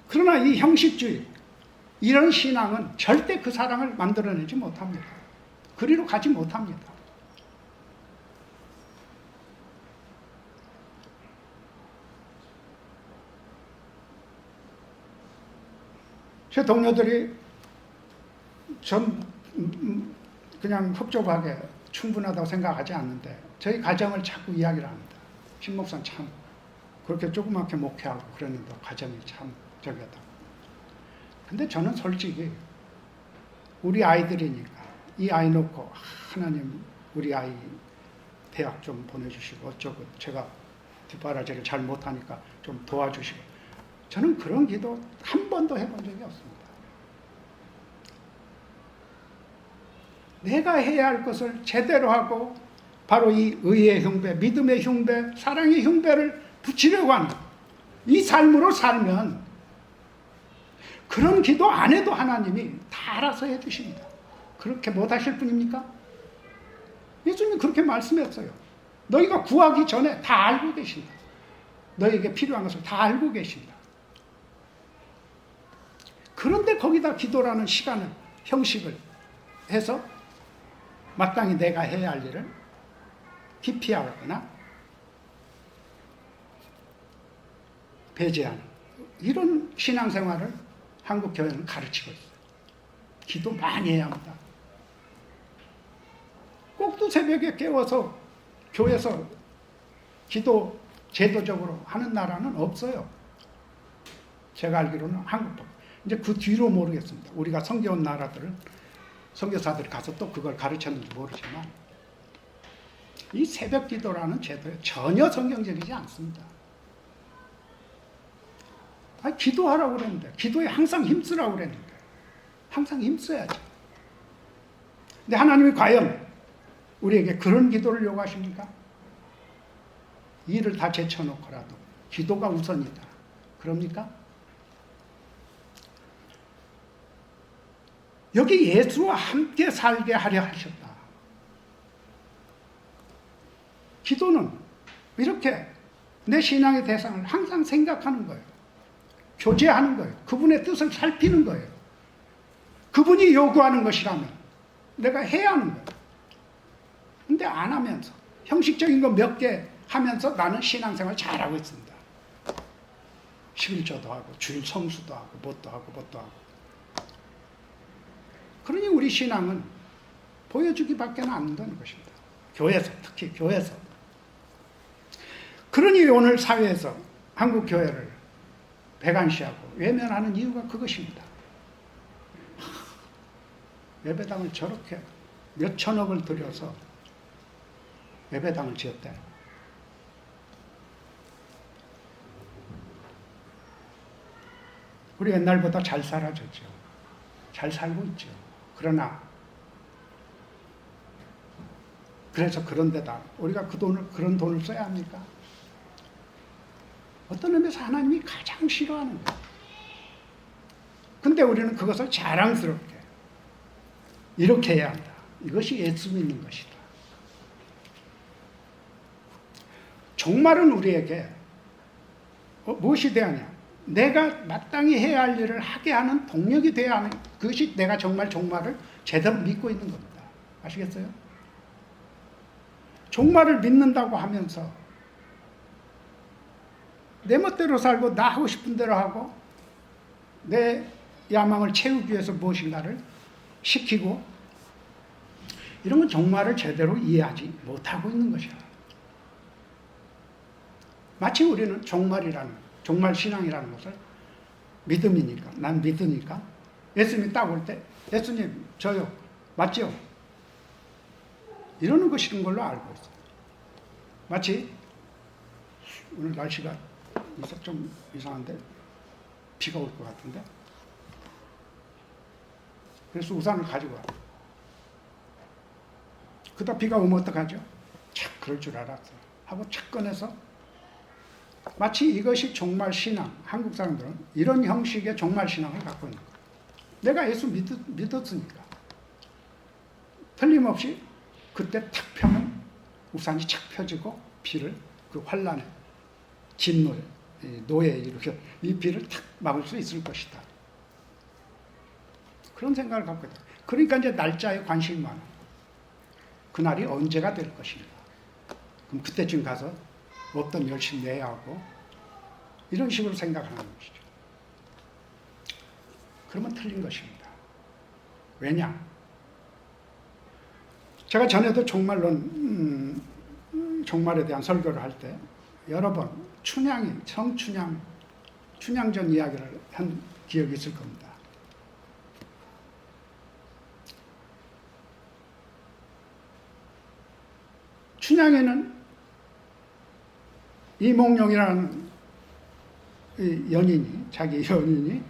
그러나 이 형식주의, 이런 신앙은 절대 그 사랑을 만들어내지 못합니다. 그리로 가지 못합니다. 제 동료들이 전 그냥 흡족하게 충분하다고 생각하지 않는데 저희 가정을 자꾸 이야기를 합니다. 신 목사는 참 그렇게 조그맣게 목회하고 그러는데 가정이 참 저기하다. 근데 저는 솔직히 우리 아이들이니까 이 아이 놓고 하나님 우리 아이 대학 좀 보내주시고 어쩌고 제가 뒷바라지를 잘 못하니까 좀 도와주시고 저는 그런 기도 한 번도 해본 적이 없습니다. 내가 해야 할 것을 제대로 하고 바로 이 의의 흉배, 믿음의 흉배, 사랑의 흉배를 붙이려고 하는 이 삶으로 살면 그런 기도 안 해도 하나님이 다 알아서 해주십니다. 그렇게 못하실 분입니까? 예수님이 그렇게 말씀했어요. 너희가 구하기 전에 다 알고 계신다. 너희에게 필요한 것을 다 알고 계신다. 그런데 거기다 기도라는 시간을, 형식을 해서 마땅히 내가 해야 할 일을 기피하거나 배제하는 이런 신앙생활을 한국 교회는 가르치고 있어요. 기도 많이 해야 합니다. 꼭두 새벽에 깨워서 교회에서 기도 제도적으로 하는 나라는 없어요. 제가 알기로는 한국도. 이제 그 뒤로 모르겠습니다. 우리가 섬겨온 나라들은 선교사들이 가서 또 그걸 가르쳤는지 모르지만 이 새벽 기도라는 제도에 전혀 성경적이지 않습니다. 기도하라고 그랬는데, 기도에 항상 힘쓰라고 그랬는데, 항상 힘써야지. 근데 하나님이 과연 우리에게 그런 기도를 요구하십니까? 일을 다 제쳐놓고라도 기도가 우선이다. 그럽니까? 여기 예수와 함께 살게 하려 하셨다. 기도는 이렇게 내 신앙의 대상을 항상 생각하는 거예요. 교제하는 거예요. 그분의 뜻을 살피는 거예요. 그분이 요구하는 것이라면 내가 해야 하는 거예요. 근데 안 하면서 형식적인 거 몇 개 하면서 나는 신앙생활 잘하고 있습니다. 11조도 하고 주일 성수도 하고 뭣도 하고. 그러니 우리 신앙은 보여주기밖에 안 되는 것입니다. 교회에서, 특히 교회에서. 그러니 오늘 사회에서 한국 교회를 배관시하고 외면하는 이유가 그것입니다. 예배당을 저렇게 몇 천억을 들여서 예배당을 지었대. 우리 옛날보다 잘 살아졌죠. 잘 살고 있죠. 그러나 그래서 그런 데다 우리가 그런 돈을 써야 합니까? 어떤 의미에서 하나님이 가장 싫어하는 거예요. 근데 우리는 그것을 자랑스럽게 이렇게 해야 한다. 이것이 예수 믿는 것이다. 종말은 우리에게 무엇이 돼야 하냐? 내가 마땅히 해야 할 일을 하게 하는 동력이 돼야 하는, 그것이 내가 정말 종말을 제대로 믿고 있는 겁니다. 아시겠어요? 종말을 믿는다고 하면서 내 멋대로 살고 나 하고 싶은 대로 하고 내 야망을 채우기 위해서 무엇인가를 시키고, 이런 건 종말을 제대로 이해하지 못하고 있는 것이야. 마치 우리는 종말 신앙이라는 것을 믿음이니까, 난 믿으니까 예수님이 딱 올 때 예수님 저요 맞죠? 이러는 것인 걸로 알고 있어요. 마치 오늘 날씨가 좀 이상한데 비가 올 것 같은데, 그래서 우산을 가지고 와. 그다 비가 오면 어떡하죠? 착 그럴 줄 알았어 하고 착 꺼내서, 마치 이것이 종말 신앙, 한국 사람들은 이런 형식의 종말 신앙을 갖고 있는 거예요. 내가 예수 믿었으니까 틀림없이 그때 탁 펴면 우산이 착 펴지고 비를, 그 환란에 진노에 노예에 이렇게 이 비를 탁 막을 수 있을 것이다. 그런 생각을 갖고 있다. 그러니까 이제 날짜에 관심이 많아. 그날이 언제가 될 것인가. 그럼 그때쯤 가서 어떤 열심히 내야 하고, 이런 식으로 생각하는 것이죠. 그러면 틀린 것입니다. 왜냐? 제가 전에도 종말론, 종말에 대한 설교를 할 때 여러 번 춘향전 이야기를 한 기억이 있을 겁니다. 춘향에는 이몽룡이라는 연인이, 자기 연인이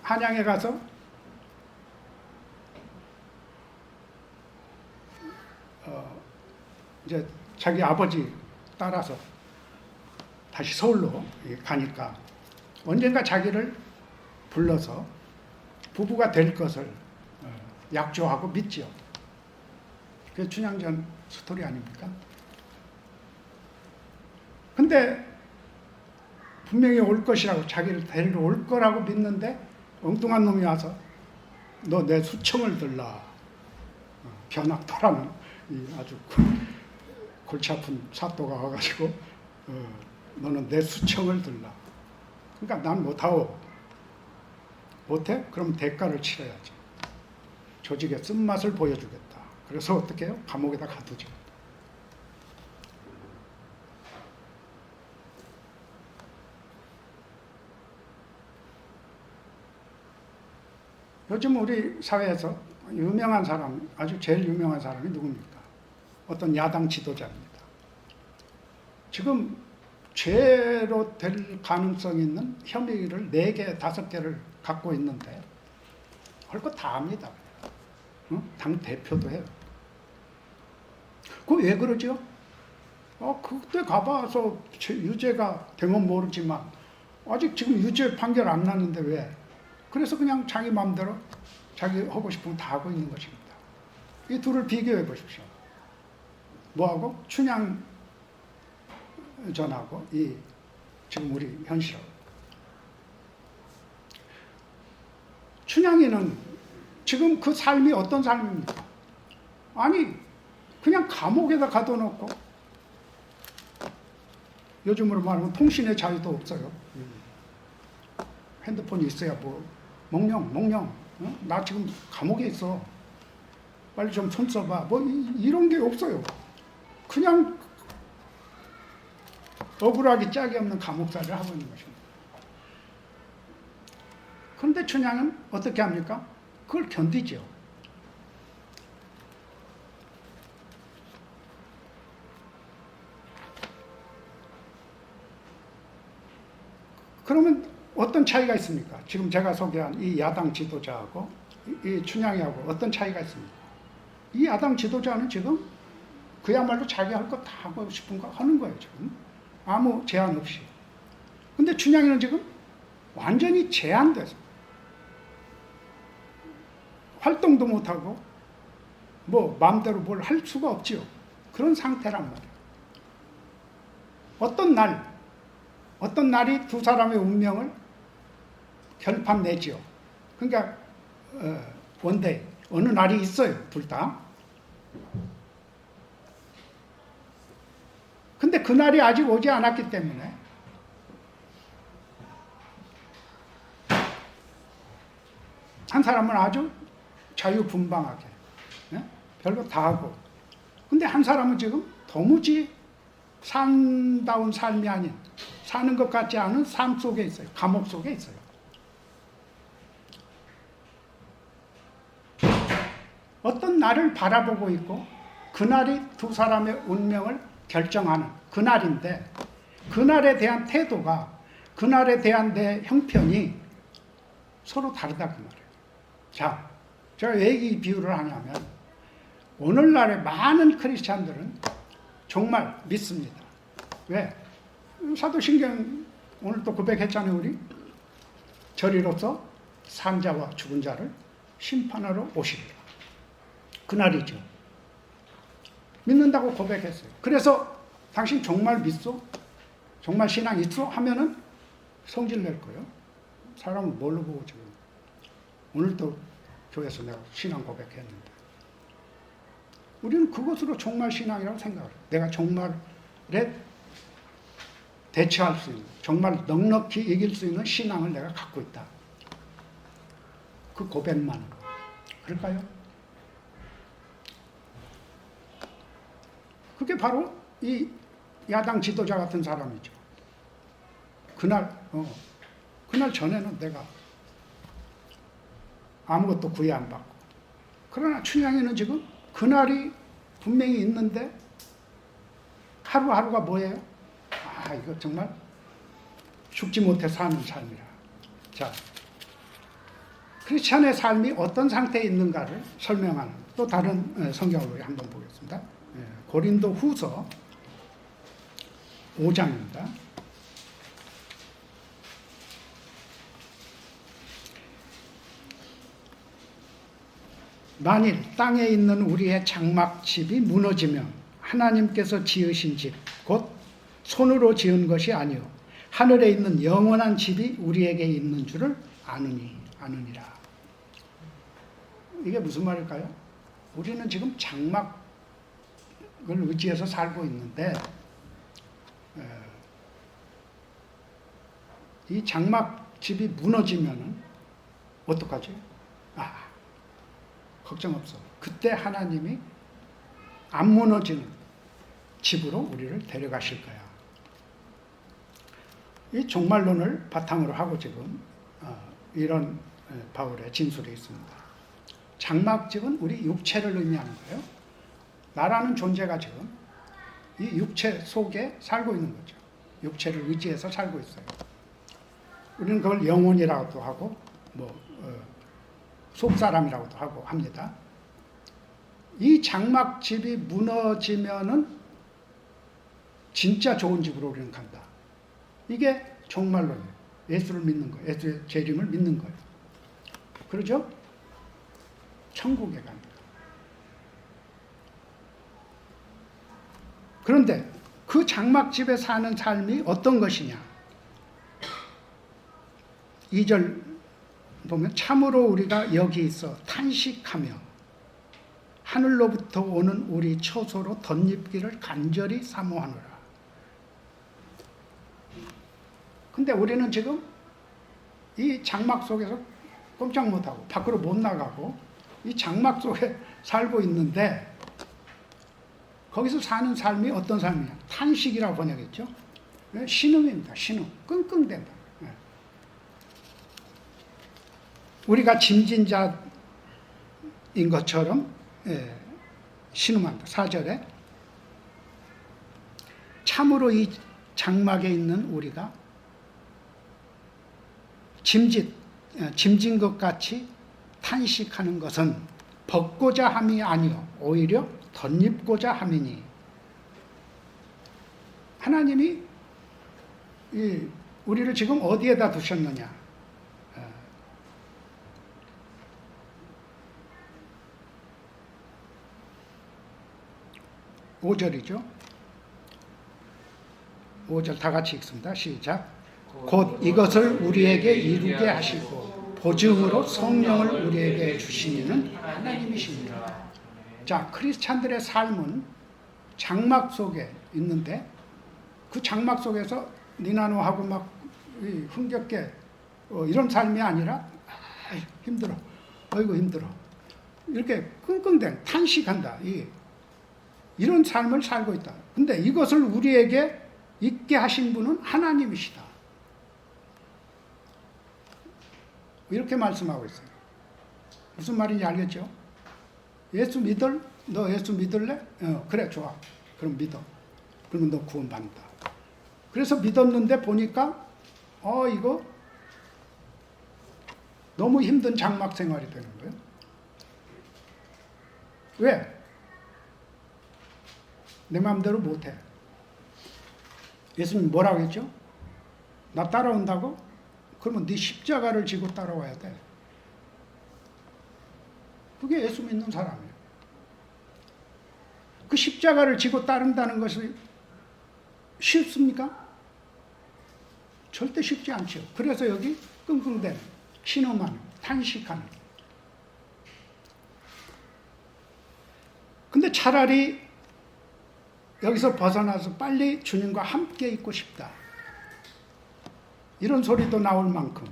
한양에 가서 이제 자기 아버지 따라서 다시 서울로 가니까 언젠가 자기를 불러서 부부가 될 것을 약조하고 믿지요. 그게 춘향전 스토리 아닙니까? 근데 분명히 올 것이라고, 자기를 데리러 올 거라고 믿는데 엉뚱한 놈이 와서 너 내 수청을 들라. 변학도라는 아주 골치 아픈 사또가 와가지고 너는 내 수청을 들라. 그러니까 난 못하오. 못해? 그럼 대가를 치러야지. 조직의 쓴맛을 보여주겠다. 그래서 어떻게 해요? 감옥에다 가두죠. 요즘 우리 사회에서 유명한 사람, 아주 제일 유명한 사람이 누굽니까? 어떤 야당 지도자입니다. 지금 죄로 될 가능성이 있는 혐의를 4개, 5개를 갖고 있는데 할 거 다 합니다. 당 대표도 해요. 그 왜 그러죠? 그때 가봐서 유죄가 되면 모르지만 아직 지금 유죄 판결 안 났는데 왜? 그래서 그냥 자기 마음대로 자기 하고 싶은 거 다 하고 있는 것입니다. 이 둘을 비교해 보십시오. 뭐하고? 춘향 전하고 이 지금 우리 현실하고. 춘향이는 지금 그 삶이 어떤 삶입니까? 아니 그냥 감옥에다 가둬놓고 요즘으로 말하면 통신의 자유도 없어요. 핸드폰이 있어야 뭐 몽룡 나 지금 감옥에 있어 빨리 좀 손 써봐 뭐 이런 게 없어요. 그냥 억울하기 짝이 없는 감옥살이를 하고 있는 것입니다. 그런데 춘향은 어떻게 합니까? 그걸 견디죠. 그러면 어떤 차이가 있습니까? 지금 제가 소개한 이 야당 지도자하고 이 춘향이하고 어떤 차이가 있습니까? 이 야당 지도자는 지금 그야말로 자기 할 거 다 하고 싶은 거 하는 거예요, 지금. 아무 제한 없이. 근데 춘향이는 지금 완전히 제한돼서 활동도 못하고 뭐 마음대로 뭘 할 수가 없지요. 그런 상태란 말이에요. 어떤 날이 두 사람의 운명을 결판 내지요. 그러니까 원데이 어느 날이 있어요, 둘 다. 근데 그 날이 아직 오지 않았기 때문에 한 사람은 아주 자유분방하게 별거 다 하고, 근데 한 사람은 지금 도무지 산다운 삶이 아닌 사는 것 같지 않은 삶 속에 있어요. 감옥 속에 있어요. 어떤 날을 바라보고 있고 그날이 두 사람의 운명을 결정하는 그날인데 그날에 대한 태도가 그날에 대한 내 형편이 서로 다르다 그 말이에요. 자, 제가 왜 이 비유를 하냐면 오늘날의 많은 크리스찬들은 정말 믿습니다. 왜? 사도신경 오늘 또 고백했잖아요. 우리 저리로서 산자와 죽은 자를 심판하러 오시리라. 그날이죠. 믿는다고 고백했어요. 그래서 당신 정말 믿소? 정말 신앙 있어? 하면은 성질 낼 거예요. 사람을 뭘로 보고 지금. 오늘도 교회에서 내가 신앙 고백했는데 우리는 그것으로 정말 신앙이라고 생각을 해요. 내가 정말에 대처할 수 있는, 정말 넉넉히 이길 수 있는 신앙을 내가 갖고 있다. 그 고백만으로. 그럴까요? 그게 바로 이 야당 지도자 같은 사람이죠. 그날 전에는 내가 아무것도 구애 안 받고. 그러나 춘향이는 지금 그날이 분명히 있는데 하루하루가 뭐예요? 이거 정말 죽지 못해 사는 삶이라. 자, 크리스찬의 삶이 어떤 상태에 있는가를 설명하는 또 다른 성경을 한번 보겠습니다. 고린도 후서 5장입니다. 만일 땅에 있는 우리의 장막집이 무너지면 하나님께서 지으신 집, 곧 손으로 지은 것이 아니요 하늘에 있는 영원한 집이 우리에게 있는 줄을 아느니라. 이게 무슨 말일까요? 우리는 지금 장막을 의지해서 살고 있는데 이 장막집이 무너지면은 어떡하지? 걱정 없어. 그때 하나님이 안 무너지는 집으로 우리를 데려가실 거야. 이 종말론을 바탕으로 하고 지금 이런 바울의 진술이 있습니다. 장막집은 우리 육체를 의미하는 거예요. 나라는 존재가 지금 이 육체 속에 살고 있는 거죠. 육체를 의지해서 살고 있어요. 우리는 그걸 영혼이라고도 하고 속사람이라고도 하고 합니다. 이 장막집이 무너지면은 진짜 좋은 집으로 우리는 간다. 이게 종말론이에요. 예수를 믿는 거예요. 예수의 재림을 믿는 거예요. 그러죠? 천국에 갑니다. 그런데 그 장막집에 사는 삶이 어떤 것이냐? 2절 보면 참으로 우리가 여기 있어 탄식하며 하늘로부터 오는 우리 처소로 덧입기를 간절히 사모하노라. 근데 우리는 지금 이 장막 속에서 꼼짝 못하고 밖으로 못 나가고 이 장막 속에 살고 있는데 거기서 사는 삶이 어떤 삶이냐? 탄식이라고 번역했죠. 신음입니다. 신음. 끙끙댄다. 우리가 짐진 자인 것처럼 신음한다. 4절에 참으로 이 장막에 있는 우리가 짐진 것 같이 탄식하는 것은 벗고자 함이 아니요 오히려 덧입고자 함이니. 하나님이 우리를 지금 어디에다 두셨느냐? 5절이죠. 5절 다 같이 읽습니다. 시작. 곧 이것을 우리에게 이루게 하시고 보증으로 성령을 우리에게 주시는 하나님이십니다. 자, 크리스찬들의 삶은 장막 속에 있는데 그 장막 속에서 니나노하고 막 흥겹게 이런 삶이 아니라 힘들어. 어이구 힘들어. 이렇게 끙끙댄 탄식한다. 이런 삶을 살고 있다. 근데 이것을 우리에게 있게 하신 분은 하나님이시다. 이렇게 말씀하고 있어요. 무슨 말인지 알겠죠? 너 예수 믿을래? 그래, 좋아. 그럼 믿어. 그러면 너 구원받는다. 그래서 믿었는데 보니까 이거 너무 힘든 장막 생활이 되는 거예요. 왜? 내 마음대로 못해. 예수님 뭐라고 했죠? 나 따라온다고? 그러면 네 십자가를 지고 따라와야 돼. 그게 예수 믿는 사람이에요. 그 십자가를 지고 따른다는 것이 쉽습니까? 절대 쉽지 않죠. 그래서 여기 끙끙대는, 신음하는, 탄식하는. 근데 차라리 여기서 벗어나서 빨리 주님과 함께 있고 싶다. 이런 소리도 나올 만큼.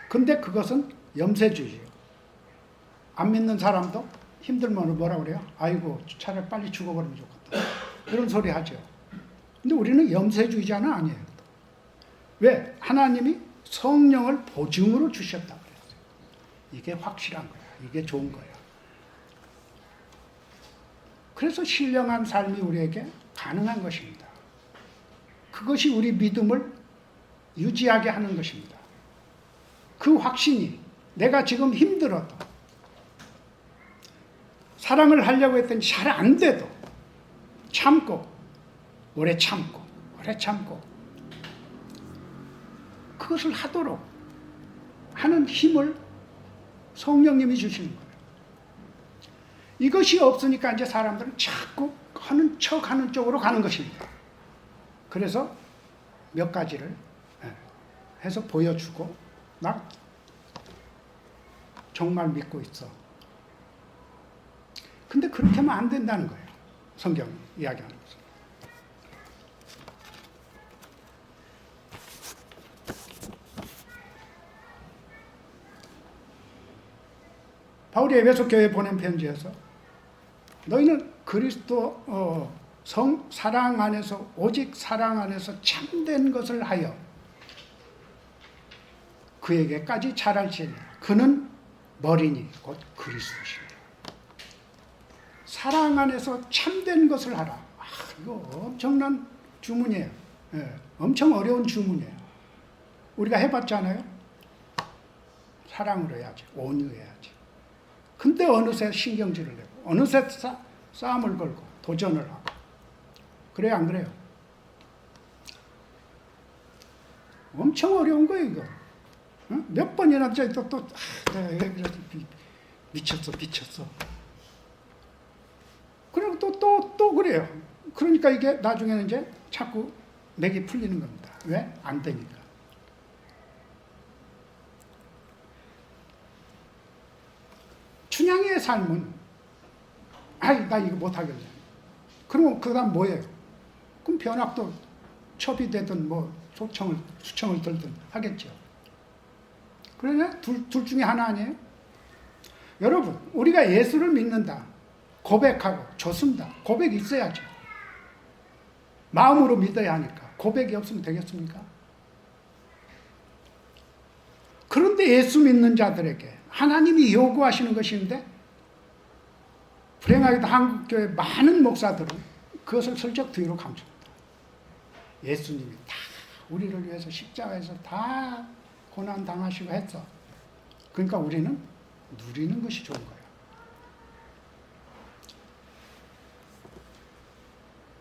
근데 그것은 염세주의예요. 안 믿는 사람도 힘들면 뭐라 그래요? 아이고 차라리 빨리 죽어버리면 좋겠다. 그런 소리 하죠. 근데 우리는 염세주의자는 아니에요. 왜? 하나님이 성령을 보증으로 주셨다 그랬어요. 이게 확실한 거야. 이게 좋은 거야. 그래서 신령한 삶이 우리에게 가능한 것입니다. 그것이 우리 믿음을 유지하게 하는 것입니다. 그 확신이 내가 지금 힘들어도 사랑을 하려고 했더니 잘 안 돼도 참고 오래 참고 그것을 하도록 하는 힘을 성령님이 주시는 거예요. 이것이 없으니까 이제 사람들은 자꾸 하는 척 하는 쪽으로 가는 것입니다. 그래서 몇 가지를 해서 보여주고 나 정말 믿고 있어. 근데 그렇게 하면 안 된다는 거예요. 성경이 이야기하는 것은. 바울이 에베소 교회에 보낸 편지에서 너희는 그리스도 사랑 안에서 오직 사랑 안에서 참된 것을 하여 그에게까지 자랄지니라. 그는 머리니 곧 그리스도시니라. 사랑 안에서 참된 것을 하라. 이거 엄청난 주문이에요. 엄청 어려운 주문이에요. 우리가 해봤잖아요. 사랑으로 해야지, 온유해야지. 근데 어느새 신경질을 내고, 어느새 싸움을 걸고, 도전을 하고. 그래요, 안 그래요? 엄청 어려운 거예요, 이거. 몇 번이나 내가 왜 그래도 미쳤어. 그리고 또 그래요. 그러니까 이게 나중에는 이제 자꾸 맥이 풀리는 겁니다. 왜? 안 되니까. 춘향이의 삶은, 나 이거 못하겠네. 그러면 그 다음 뭐예요? 그럼 변학도 첩이 되든 수청을 들든 하겠죠. 그러냐? 둘 중에 하나 아니에요? 여러분, 우리가 예수를 믿는다. 고백하고 좋습니다. 고백이 있어야죠. 마음으로 믿어야 하니까. 고백이 없으면 되겠습니까? 그런데 예수 믿는 자들에게 하나님이 요구하시는 것인데, 불행하게도 한국교회 많은 목사들은 그것을 슬쩍 뒤로 감춥니다. 예수님이 다 우리를 위해서 십자가에서 다 고난 당하시고 했어. 그러니까 우리는 누리는 것이 좋은 거예요.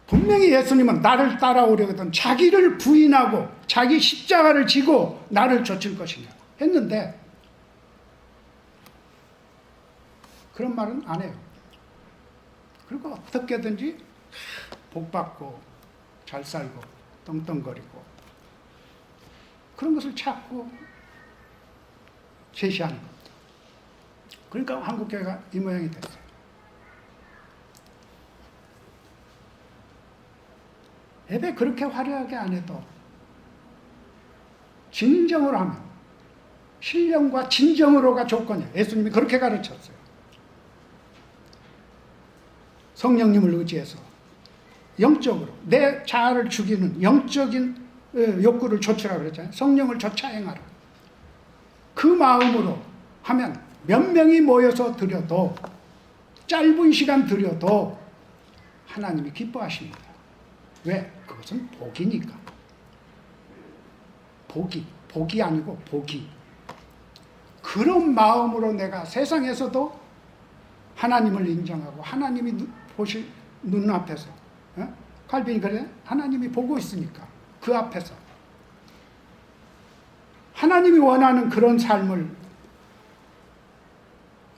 분명히 예수님은 나를 따라오려거든 자기를 부인하고 자기 십자가를 지고 나를 좇을 것이냐 했는데, 그런 말은 안 해요. 그리고 어떻게든지 복받고 잘 살고 떵떵거리고 그런 것을 찾고 제시하는 겁니다. 그러니까 한국교회가 이 모양이 됐어요. 예배 그렇게 화려하게 안 해도 진정으로 하면, 신령과 진정으로가 조건이에요. 예수님이 그렇게 가르쳤어요. 성령님을 의지해서 영적으로 내 자아를 죽이는 영적인 욕구를 조치라고 그랬잖아요. 성령을 조차 행하라. 그 마음으로 하면 몇 명이 모여서 드려도, 짧은 시간 드려도 하나님이 기뻐하십니다. 왜? 그것은 복이니까. 복이 아니고 복이. 그런 마음으로 내가 세상에서도 하나님을 인정하고 하나님이 보실 눈앞에서, 칼빈이 그래? 하나님이 보고 있으니까 그 앞에서 하나님이 원하는 그런 삶을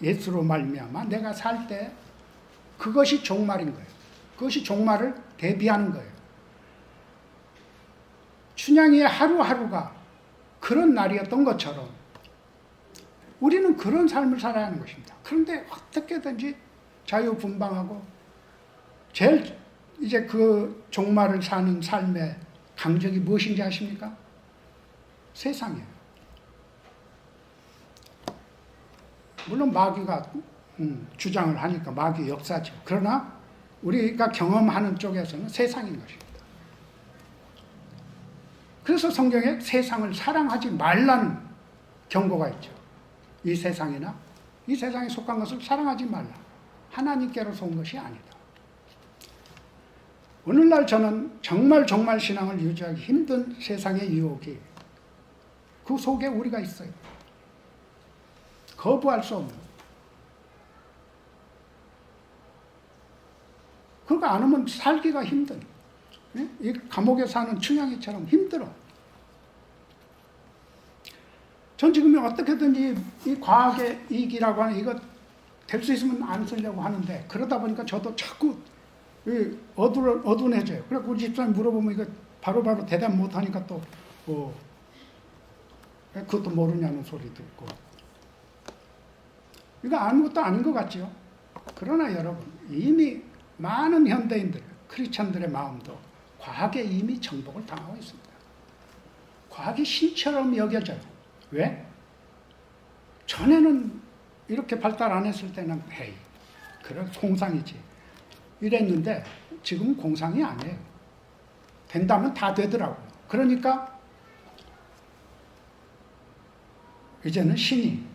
예수로 말미암아 내가 살 때 그것이 종말인 거예요. 그것이 종말을 대비하는 거예요. 춘향이의 하루하루가 그런 날이었던 것처럼 우리는 그런 삶을 살아야 하는 것입니다. 그런데 어떻게든지 자유분방하고 제일 이제 그 종말을 사는 삶의 강적이 무엇인지 아십니까? 세상이에요. 물론 마귀가 주장을 하니까 마귀 역사죠. 그러나 우리가 경험하는 쪽에서는 세상인 것입니다. 그래서 성경에 세상을 사랑하지 말라는 경고가 있죠. 이 세상이나 이 세상에 속한 것을 사랑하지 말라. 하나님께로서 온 것이 아니다. 오늘날 저는 정말 신앙을 유지하기 힘든 세상의 유혹이 그 속에 우리가 있어요. 거부할 수 없는. 그거 안 하면 살기가 힘든. 이 감옥에 사는 춘향이처럼 힘들어. 전 지금 어떻게든지 이 과학의 이익이라고 하는 이거 될 수 있으면 안 쓰려고 하는데, 그러다 보니까 저도 자꾸 어두워져요. 그래서 우리 집사님 물어보면 이거 바로바로 대답 못하니까 또 그것도 모르냐는 소리 듣고. 이거 아무것도 아닌 것 같죠? 그러나 여러분, 이미 많은 현대인들, 크리스찬들의 마음도 과학에 이미 정복을 당하고 있습니다. 과학이 신처럼 여겨져요. 왜? 전에는 이렇게 발달 안 했을 때는 헤이, 그래 공상이지 이랬는데 지금은 공상이 아니에요. 된다면 다 되더라고요. 그러니까 이제는 신이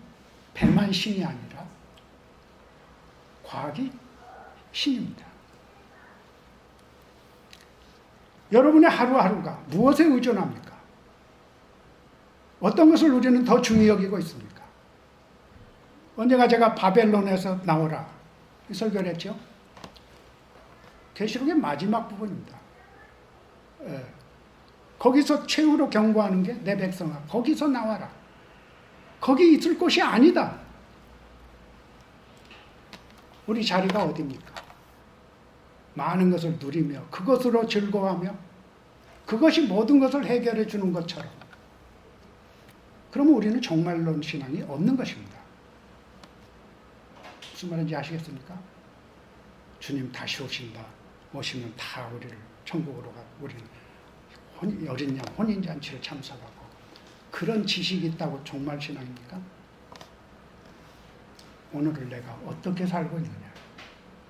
배만 신이 아니라 과학이 신입니다. 여러분의 하루하루가 무엇에 의존합니까? 어떤 것을 우리는 더 중히 여기고 있습니까? 언젠가 제가 바벨론에서 나오라 이 설교를 했죠. 계시록의 마지막 부분입니다. 거기서 최후로 경고하는 게 내 백성아 거기서 나와라. 거기 있을 곳이 아니다. 우리 자리가 어디입니까? 많은 것을 누리며 그것으로 즐거워하며 그것이 모든 것을 해결해 주는 것처럼 그러면 우리는 종말론 신앙이 없는 것입니다. 무슨 말인지 아시겠습니까? 주님 다시 오시면 다 우리를 천국으로 가고 우리는 어린 양 혼인잔치를 참석하고 그런 지식이 있다고 종말 신앙입니까? 오늘을 내가 어떻게 살고 있느냐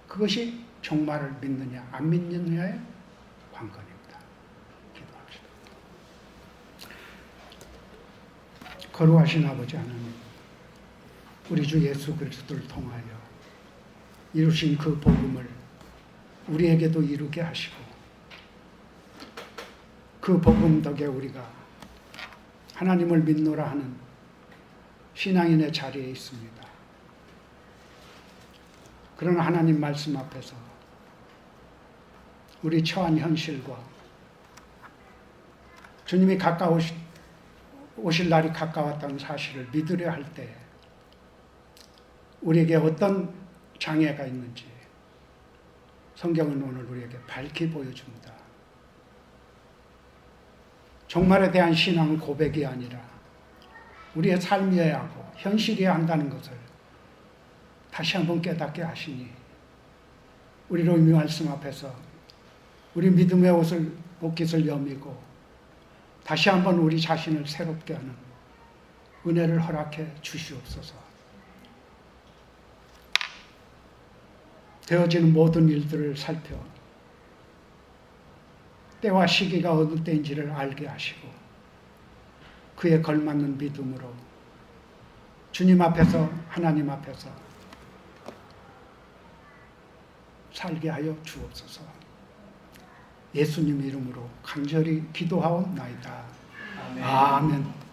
그것이 종말을 믿느냐 안 믿느냐의 관건입니다. 기도합시다. 거룩하신 아버지 하나님 우리 주 예수 그리스도를 통하여 이루신 그 복음을 우리에게도 이루게 하시고 그 복음 덕에 우리가 하나님을 믿노라 하는 신앙인의 자리에 있습니다. 그러나 하나님 말씀 앞에서 우리 처한 현실과 주님이 오실 날이 가까웠다는 사실을 믿으려 할 때 우리에게 어떤 장애가 있는지 성경은 오늘 우리에게 밝히 보여줍니다. 종말에 대한 신앙은 고백이 아니라 우리의 삶이어야 하고 현실이어야 한다는 것을 다시 한번 깨닫게 하시니 우리로 이 말씀 앞에서 우리 믿음의 옷깃을 여미고 다시 한번 우리 자신을 새롭게 하는 은혜를 허락해 주시옵소서. 되어지는 모든 일들을 살펴 때와 시기가 어느 때인지를 알게 하시고 그에 걸맞는 믿음으로 주님 앞에서 하나님 앞에서 살게 하여 주옵소서. 예수님 이름으로 간절히 기도하옵나이다. 아멘.